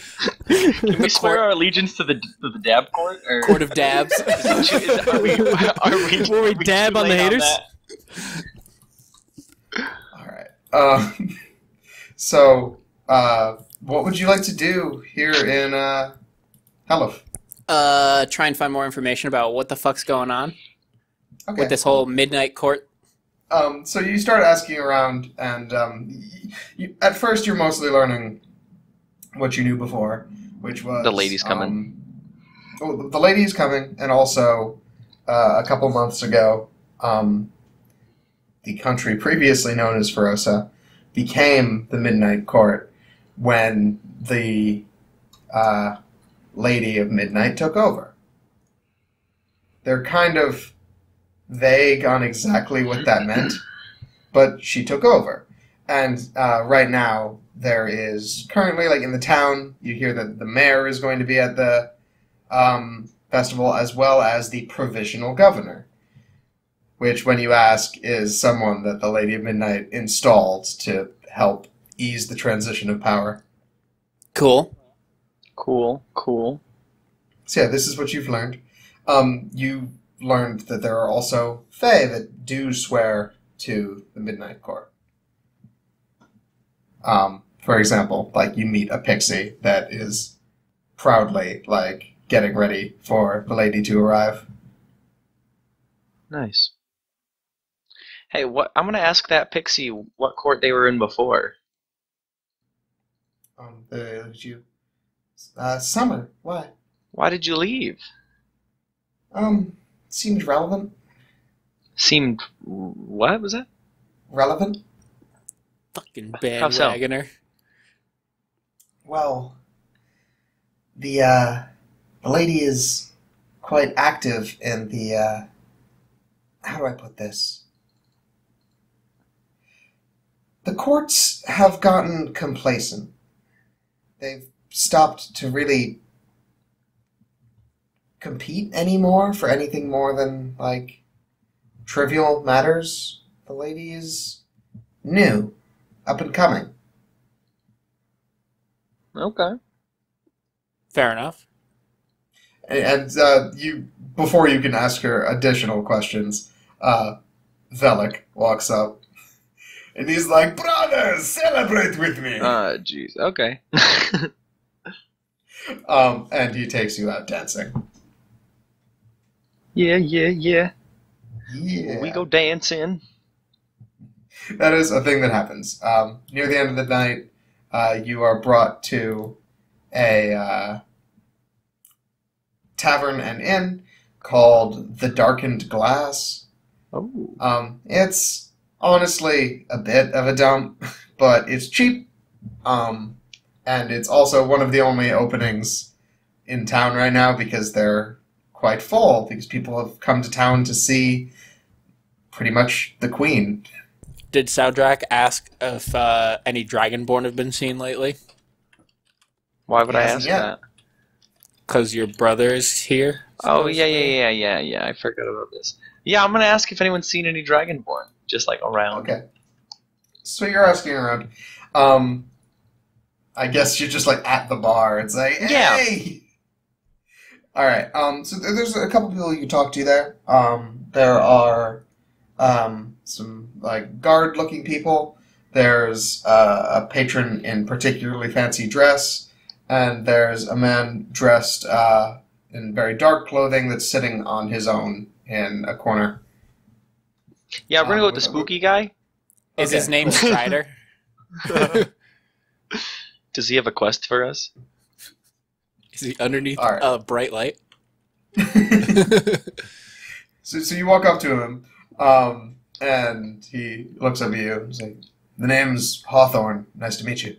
S2: Can we swear our allegiance to the Dab Court? Or
S3: Court of Dabs.
S2: Are we
S4: Will we dab on the haters?
S1: Alright. So, what would you like to do here in, Helif?
S3: Try and find more information about what the fuck's going on
S1: Okay.
S3: with this whole midnight court.
S1: So you start asking around, and at first you're mostly learning what you knew before, which was...
S2: The lady's coming.
S1: The lady's coming, and also, a couple months ago, the country previously known as Ferosa became the Midnight Court when the Lady of Midnight took over. They're kind of vague on exactly what that meant, but she took over. And right now, there is currently, like in the town, you hear that the mayor is going to be at the festival, as well as the provisional governor, which, when you ask, is someone that the Lady of Midnight installed to help ease the transition of power.
S3: Cool.
S2: Cool.
S1: So yeah, this is what you've learned. You learned that there are also Fae that do swear to the Midnight Court. For example, like you meet a pixie that is proudly, like, getting ready for the lady to arrive.
S2: Nice. Hey, I'm gonna ask that pixie what court they were in before.
S1: Summer. Why?
S2: Why did you leave?
S1: Seemed relevant.
S2: Seemed... What was that?
S1: Relevant?
S3: Fucking
S2: How so?
S3: bandwagoner.
S1: Well, the lady is quite active in the, how do I put this? The courts have gotten complacent. They've stopped to really compete anymore for anything more than, like, trivial matters. The lady is new, up and coming.
S2: Okay.
S3: Fair enough.
S1: And you, before you can ask her additional questions, Velik walks up, and he's like, "Brothers, celebrate with me!"
S2: Jeez. Okay.
S1: And he takes you out dancing.
S2: Yeah.
S1: Yeah.
S2: We go dancing.
S1: That is a thing that happens. Near the end of the night, you are brought to a tavern and inn called the Darkened Glass.
S2: Oh.
S1: It's honestly a bit of a dump, but it's cheap. And it's also one of the only openings in town right now because they're quite full, because people have come to town to see pretty much the Queen.
S3: Did Soundtrack ask if any Dragonborn have been seen lately?
S2: Why would I
S1: Yes,
S2: ask
S1: yeah.
S2: that?
S3: Because your brother is here?
S2: Oh,
S3: supposedly?
S2: yeah. I forgot about this. Yeah, I'm gonna ask if anyone's seen any Dragonborn, just like around.
S1: Okay. So you're asking around. I guess you're just like at the bar. It's like, hey!
S2: Yeah.
S1: All right. So there's a couple people you can talk to there. There are some like guard-looking people. There's a patron in particularly fancy dress, and there's a man dressed in very dark clothing that's sitting on his own in a corner.
S2: Yeah, we're gonna go with the spooky guy.
S3: Is
S1: Okay,
S3: his name
S1: cool.
S3: Strider?
S2: Does he have a quest for us?
S3: Is he underneath
S1: All right.
S3: a bright light?
S1: So you walk up to him, and he looks up at you. He's like, "The name's Hawthorne. Nice to meet you."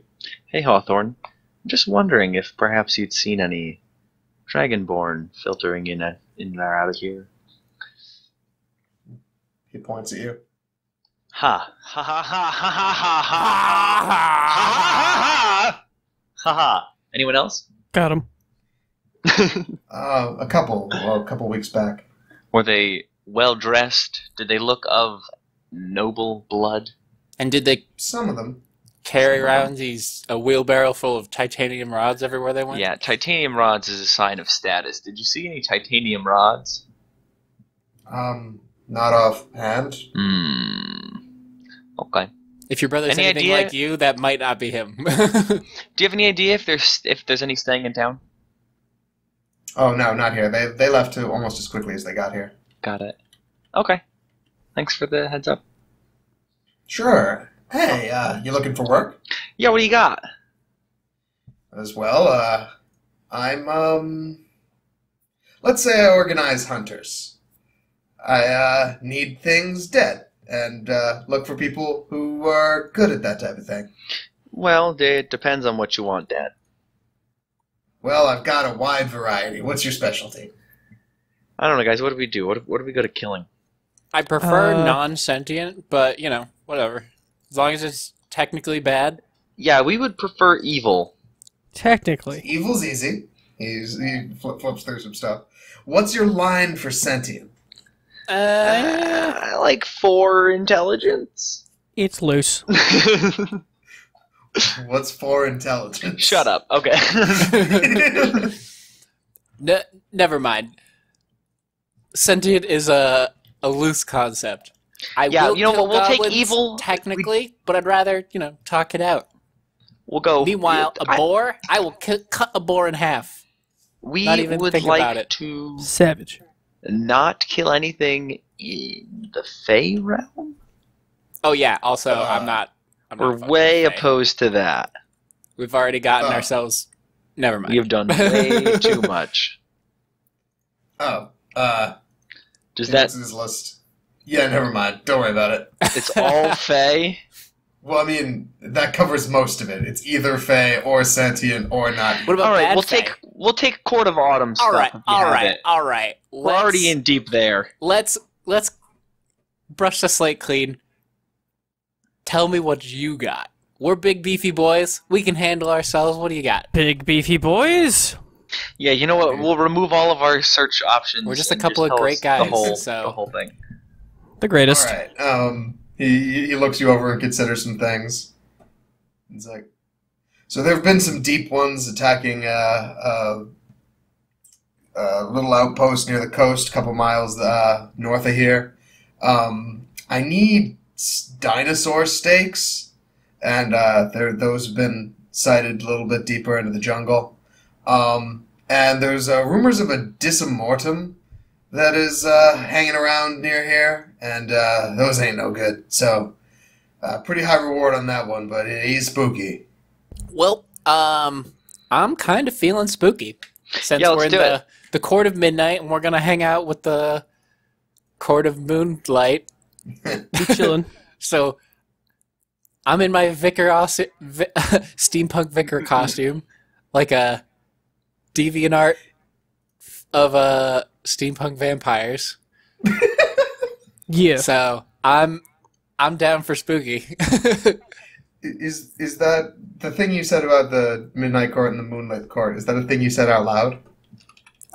S2: Hey, Hawthorne. I'm just wondering if perhaps you'd seen any Dragonborn filtering in or out of here.
S1: He points at you.
S2: Ha ha ha ha ha ha ha ha ha ha ha. Anyone else?
S4: Got him.
S1: A couple weeks back.
S2: Were they well dressed? Did they look of noble blood?
S3: And did they
S1: Some of them.
S3: carry around a wheelbarrow full of titanium rods everywhere they went?
S2: Yeah, titanium rods is a sign of status. Did you see any titanium rods?
S1: Not offhand.
S2: Okay.
S3: If your brother's
S2: Any
S3: anything
S2: idea?
S3: like you, that might not be him.
S2: Do you have any idea if there's any staying in town?
S1: Oh no, not here. They left too almost as quickly as they got here.
S2: Got it. Okay. Thanks for the heads up.
S1: Sure. Hey, you looking for work?
S2: Yeah, what do you got?
S1: As well, I'm let's say I organize hunters. I need things dead, and look for people who are good at that type of thing.
S2: Well, it depends on what you want, Dad.
S1: Well, I've got a wide variety. What's your specialty?
S2: I don't know, guys. What do we do? What do we go to killing?
S3: I prefer non-sentient, but, whatever. As long as it's technically bad.
S2: Yeah, we would prefer evil.
S4: Technically.
S1: Evil's easy. He flips through some stuff. What's your line for sentient?
S2: I like 4 intelligence.
S4: It's loose.
S1: What's for intelligence?
S2: Shut up. Okay.
S3: Never mind. Sentient is a loose concept.
S2: Yeah,
S3: will
S2: you know
S3: kill
S2: what, we'll take
S3: goblins
S2: evil-
S3: technically, but I'd rather, talk it out.
S2: We'll go.
S3: Meanwhile, a boar, I will cut a boar in half.
S2: We
S3: not even
S2: would
S3: think about
S2: like
S3: it.
S2: to
S4: Savage.
S2: not kill anything in the Fey realm.
S3: Oh yeah, also I'm not
S2: We're
S3: fucking
S2: way
S3: Fey.
S2: opposed to that.
S3: We've already gotten ourselves. Never mind.
S2: We have done way too much.
S1: Oh,
S2: Does
S1: he
S2: that?
S1: looks at his list. Yeah, never mind. Don't worry about it.
S2: It's all Fey.
S1: Well, I mean, that covers most of it. It's either Fey or sentient or not.
S3: What about
S2: All right,
S3: bad
S2: we'll
S3: Fey?
S2: take Court of Autumn stuff.
S3: All right,
S2: if you have it.
S3: all right.
S2: We're already in deep there.
S3: Let's brush the slate clean. Tell me what you got. We're big beefy boys. We can handle ourselves. What do you got?
S4: Big beefy boys.
S2: Yeah, you know what? We'll remove all of our search options.
S3: We're just a
S2: and
S3: couple of
S2: tell
S3: great
S2: us
S3: guys,
S2: The whole,
S3: so-
S2: the whole thing.
S4: The greatest.
S1: All right. He looks you over and considers some things. He's like, so there have been some deep ones attacking a little outpost near the coast, a couple miles north of here. I need dinosaur steaks, and those have been sighted a little bit deeper into the jungle. And there's rumors of a dismortem that is hanging around near here, and those ain't no good. So, pretty high reward on that one, but he's spooky.
S3: Well, I'm kind of feeling spooky since we're in the Court of Midnight, and we're gonna hang out with the Court of Moonlight.
S4: Be chilling.
S3: So, I'm in my steampunk vicar costume, like a DeviantArt of steampunk vampires.
S4: Yeah.
S3: So I'm down for spooky.
S1: Is that the thing you said about the Midnight Court and the Moonlit Court? Is that a thing you said out loud?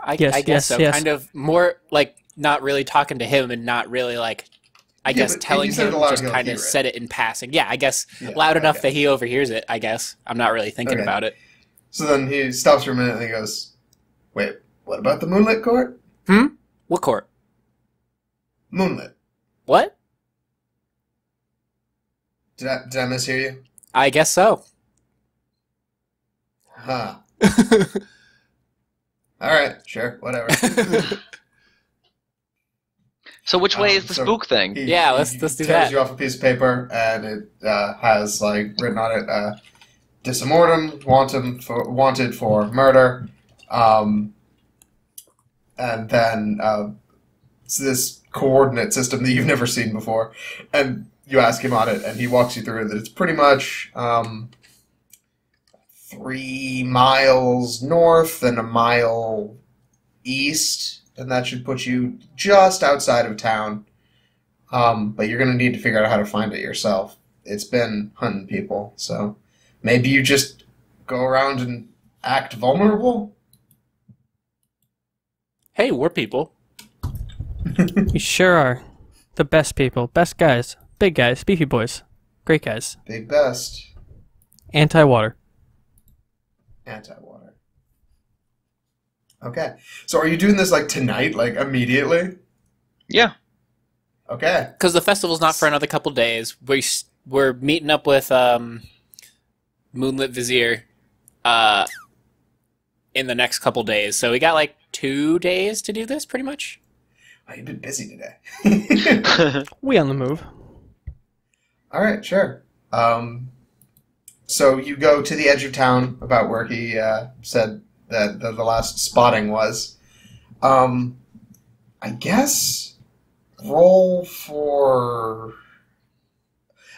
S3: I guess so. Yes. Kind of more like not really talking to him and not really like, I guess telling him, just kind of said it in passing. Yeah, I guess loud enough that he overhears it, I guess. I'm not really thinking about it.
S1: So then he stops for a minute and he goes, wait, what about the Moonlit Court?
S3: What court?
S1: Moonlit.
S3: What?
S1: Did I mishear you?
S3: I guess so.
S1: Huh. Alright, sure, whatever.
S2: So which way is the spook thing?
S3: Let's do that.
S1: He tears you off a piece of paper, and it has like written on it, "Dismortem, wanted for murder," and then it's this coordinate system that you've never seen before, and you ask him on it, and he walks you through that it's pretty much 3 miles north and a mile east. And that should put you just outside of town. But you're going to need to figure out how to find it yourself. It's been hunting people, so maybe you just go around and act vulnerable?
S3: Hey, we're people.
S4: You sure are. The best people. Best guys. Big guys. Beefy boys. Great guys.
S1: Big best.
S4: Anti-water.
S1: Anti-water. Okay. So are you doing this, like, tonight? Like, immediately?
S2: Yeah.
S1: Okay.
S3: Because the festival's not for another couple days. We're meeting up with Moonlit Vizier in the next couple days. So we got, like, 2 days to do this, pretty much.
S1: Oh, you've been busy today.
S4: We on the move.
S1: All right, sure. So you go to the edge of town, about where he said that the last spotting was. I guess roll for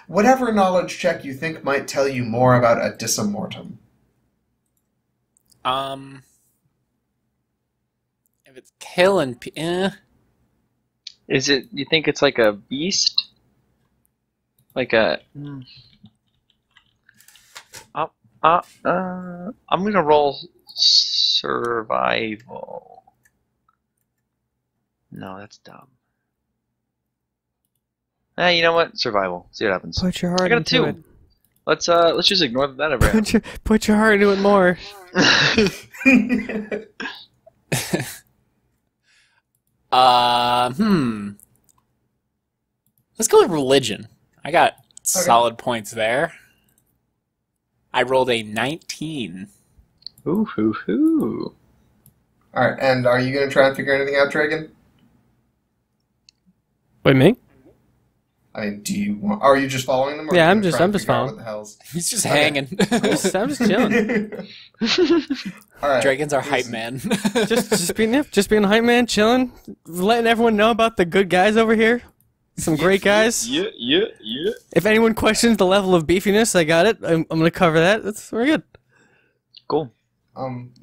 S1: whatever knowledge check you think might tell you more about a dismortem.
S3: If it's killing
S2: Is it, you think it's like a beast? Like a... I'm gonna roll survival. No, that's dumb. You know what? Survival. See what happens.
S4: Put your heart
S2: I got a
S4: into
S2: 2.
S4: it.
S2: Let's just ignore that ever happened.
S4: Put your heart into it more.
S3: Let's go with religion. I got solid points there. I rolled a 19.
S2: Ooh, hoo, hoo.
S1: Alright, and are you going to try and figure anything out, Dragon?
S4: Wait, me?
S1: I mean, are you just following them? Or
S4: Yeah,
S1: are you
S4: I'm
S1: gonna
S4: just
S1: try and figure out
S4: following.
S1: What the hell's...
S3: He's just hanging.
S4: I'm just chilling.
S1: Alright.
S3: Dragon's our hype man.
S4: just being a hype man, chilling, letting everyone know about the good guys over here. Some great guys.
S2: Yeah.
S4: If anyone questions the level of beefiness, I got it. I'm going to cover that. That's very good.
S2: Cool.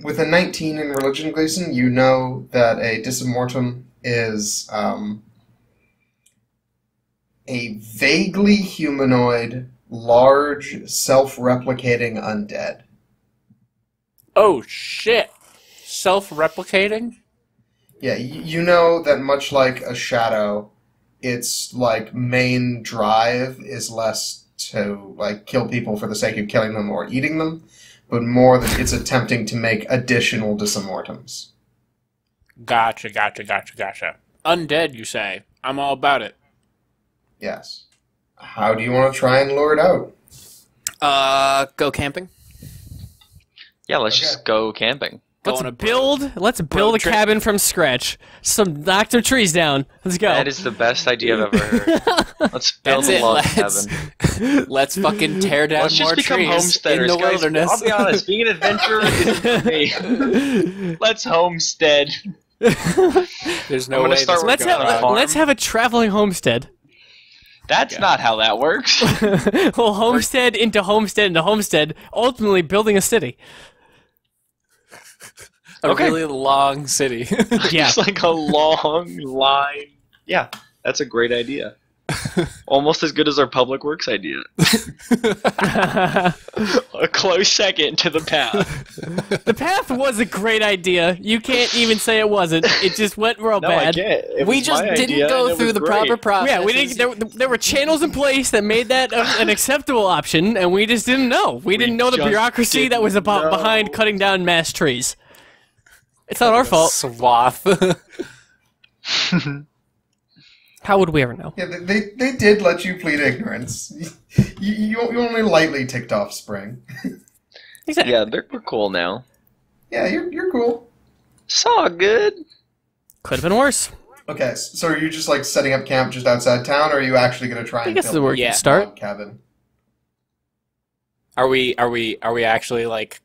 S1: With a 19 in religion, Gleason, you know that a dismortem is a vaguely humanoid, large, self-replicating undead.
S3: Oh, shit. Self-replicating?
S1: Yeah, you know that much like a shadow, its like main drive is less to like kill people for the sake of killing them or eating them, but more that it's attempting to make additional disamortums.
S5: Gotcha. Undead, you say? I'm all about it.
S1: Yes. How do you want to try and lure it out?
S3: Go camping.
S2: Yeah, let's just go camping.
S4: Let's build a cabin from scratch. Knock some trees down. Let's go.
S2: That is the best idea I've ever heard. Let's build a log cabin.
S3: Let's fucking tear down
S2: Let's
S3: more
S2: just become
S3: trees
S2: homesteaders,
S3: in the
S2: guys.
S3: wilderness.
S2: I'll be honest, being an adventurer isn't for me. Let's homestead.
S3: There's no way.
S4: Let's have a traveling homestead.
S2: That's not how that works.
S4: Well, homestead into homestead into homestead, ultimately building a city.
S3: A really long city.
S4: Yeah.
S2: Just like a long line. Yeah, that's a great idea. Almost as good as our public works idea. A close second to the path.
S4: The path was a great idea. You can't even say it wasn't. It just went real bad.
S3: We just didn't go through the proper process.
S4: Yeah, we didn't. There were channels in place that made that an acceptable option, and we just didn't know. We didn't know the bureaucracy that was behind cutting down mass trees. It's not our fault.
S3: Swath.
S4: How would we ever know?
S1: Yeah, they did let you plead ignorance. You only lightly ticked off Spring.
S4: Exactly.
S2: Yeah, we're cool now.
S1: Yeah, you're cool.
S2: It's all good.
S4: Could have been worse.
S1: Okay, so are you just like setting up camp just outside town, or are you actually going to try and
S4: I guess the word
S3: Yeah.
S4: start.
S1: cabin?
S3: Are we actually like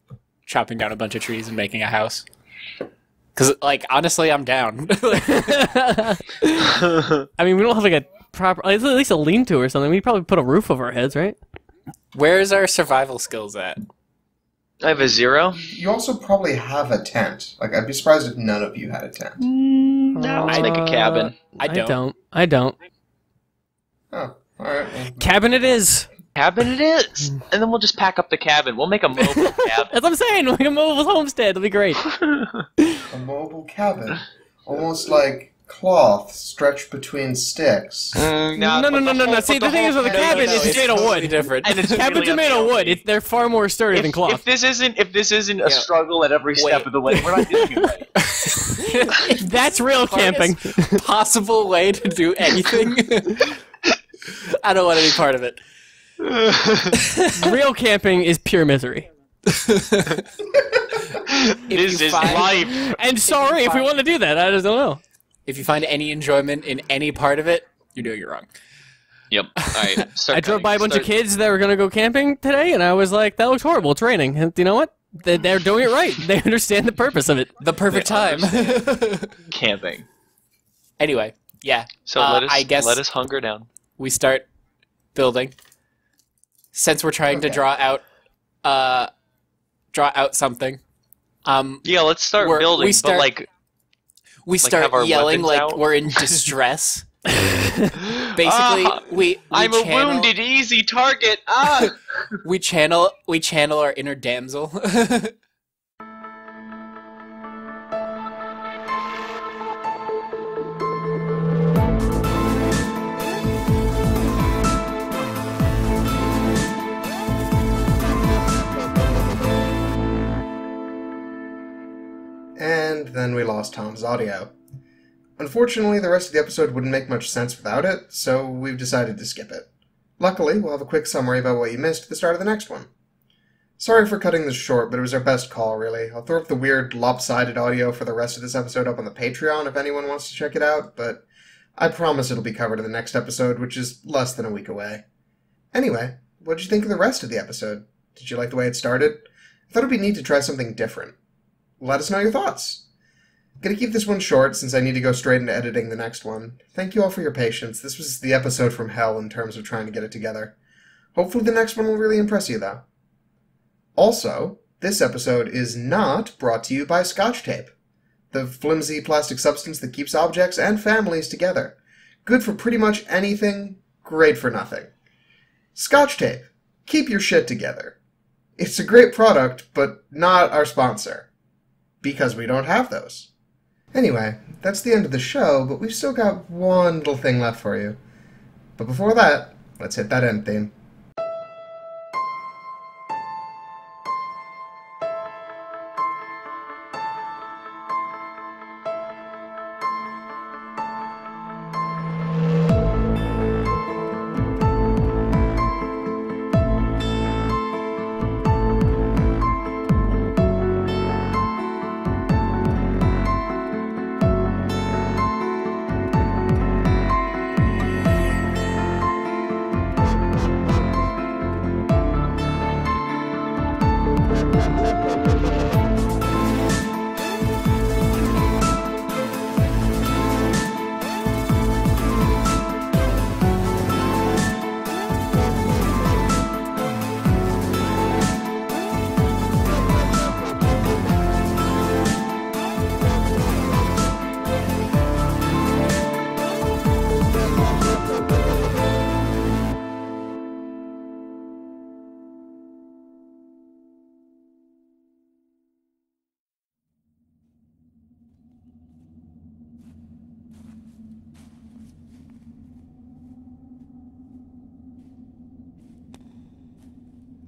S3: chopping down a bunch of trees and making a house? Because, like, honestly, I'm down.
S4: I mean, we don't have like a proper, at least a lean-to or something. We'd probably put a roof over our heads, right?
S3: Where's our survival skills at?
S2: I have a 0.
S1: You also probably have a tent. Like, I'd be surprised if none of you had a tent.
S2: No, let's make a cabin.
S3: I don't.
S4: I don't.
S1: Oh, alright.
S4: Cabin it is.
S2: Cabin it is! And then we'll just pack up the cabin. We'll make a mobile cabin.
S4: That's what I'm saying. Like a mobile homestead. It'll be great.
S1: A mobile cabin. Almost like cloth stretched between sticks.
S4: No. See, the thing is with a cabin, it's made of wood.
S3: Different.
S2: And it's
S4: Cabins are made of wood. They're far more sturdy than cloth.
S2: If this isn't a struggle at every step of the way, we're not doing it right.
S4: That's real camping.
S3: Possible way to do anything. I don't want any part of it.
S4: Real camping is pure misery.
S2: This is life.
S4: And sorry if we want to do that. I just don't know.
S3: If you find any enjoyment in any part of it, you're doing it wrong.
S2: Yep. All right.
S4: I drove by a bunch of kids that were going to go camping today, and I was like, that looks horrible. It's raining. And you know what? They're doing it right. They understand the purpose of it.
S3: The perfect time.
S2: Camping.
S3: Anyway, yeah.
S2: So let us hunker down.
S3: We start building. Since we're trying to draw out something.
S2: Yeah, let's start building.
S3: We start
S2: have our
S3: yelling
S2: weapons
S3: like
S2: out?
S3: we're in distress. Basically,
S2: I'm a wounded, easy target.
S3: we channel our inner damsel.
S1: And then we lost Tom's audio. Unfortunately, the rest of the episode wouldn't make much sense without it, so we've decided to skip it. Luckily, we'll have a quick summary about what you missed at the start of the next one. Sorry for cutting this short, but it was our best call, really. I'll throw up the weird lopsided audio for the rest of this episode up on the Patreon if anyone wants to check it out, but I promise it'll be covered in the next episode, which is less than a week away. Anyway, what did you think of the rest of the episode? Did you like the way it started? I thought it'd be neat to try something different. Let us know your thoughts. I'm gonna keep this one short since I need to go straight into editing the next one. Thank you all for your patience. This was the episode from hell in terms of trying to get it together. Hopefully the next one will really impress you, though. Also, this episode is not brought to you by Scotch tape, the flimsy plastic substance that keeps objects and families together. Good for pretty much anything, great for nothing. Scotch tape. Keep your shit together. It's a great product, but not our sponsor. Because we don't have those. Anyway, that's the end of the show, but we've still got one little thing left for you. But before that, let's hit that end theme.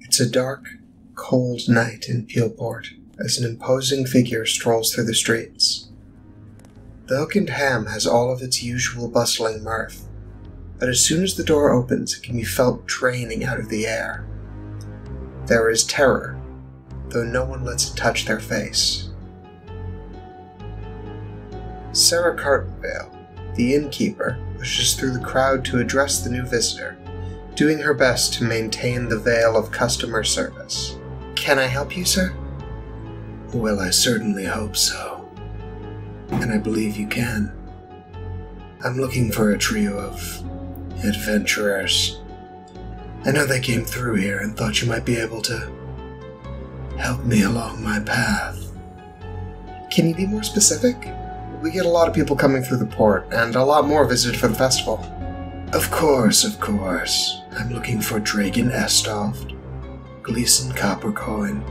S1: It's a dark, cold night in Peelport as an imposing figure strolls through the streets. The Hook and Ham has all of its usual bustling mirth, but as soon as the door opens, it can be felt draining out of the air. There is terror, though no one lets it touch their face. Sarah Cartonvale, the innkeeper, pushes through the crowd to address the new visitor, doing her best to maintain the veil of customer service. Can I help you, sir? Well, I certainly hope so. And I believe you can. I'm looking for a trio of adventurers. I know they came through here and thought you might be able to help me along my path. Can you be more specific? We get a lot of people coming through the port, and a lot more visited for the festival. Of course. I'm looking for Dragon Estoft, Gleason Coppercoin,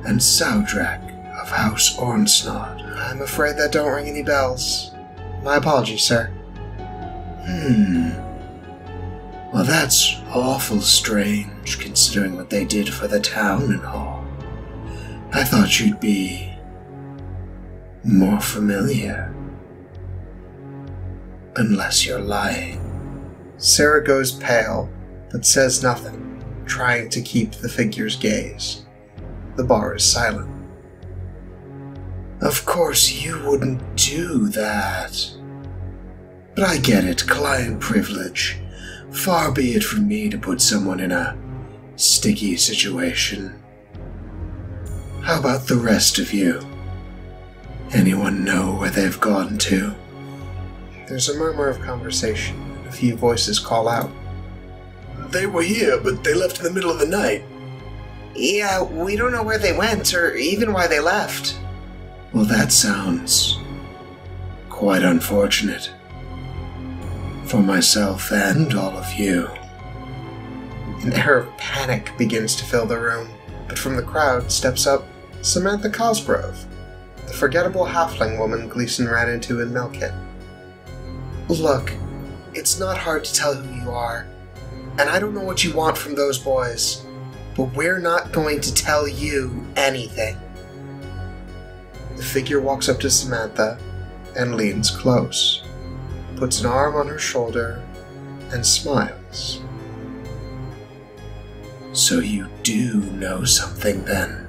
S1: and Saudrak of House Ornsnod. I'm afraid that don't ring any bells. My apologies, sir. Well, that's awful strange, considering what they did for the town and all. I thought you'd be more familiar. Unless you're lying. Sarah goes pale, but says nothing, trying to keep the figure's gaze. The bar is silent. Of course you wouldn't do that. But I get it, client privilege. Far be it from me to put someone in a sticky situation. How about the rest of you? Anyone know where they've gone to? There's a murmur of conversation. A few voices call out. They were here, but they left in the middle of the night. Yeah, we don't know where they went, or even why they left. Well, that sounds quite unfortunate. For myself and all of you. An air of panic begins to fill the room, but from the crowd steps up Samantha Cosgrove, the forgettable halfling woman Gleason ran into in Melkit. Look, it's not hard to tell who you are, and I don't know what you want from those boys, but we're not going to tell you anything. The figure walks up to Samantha and leans close, puts an arm on her shoulder, and smiles. So you do know something then?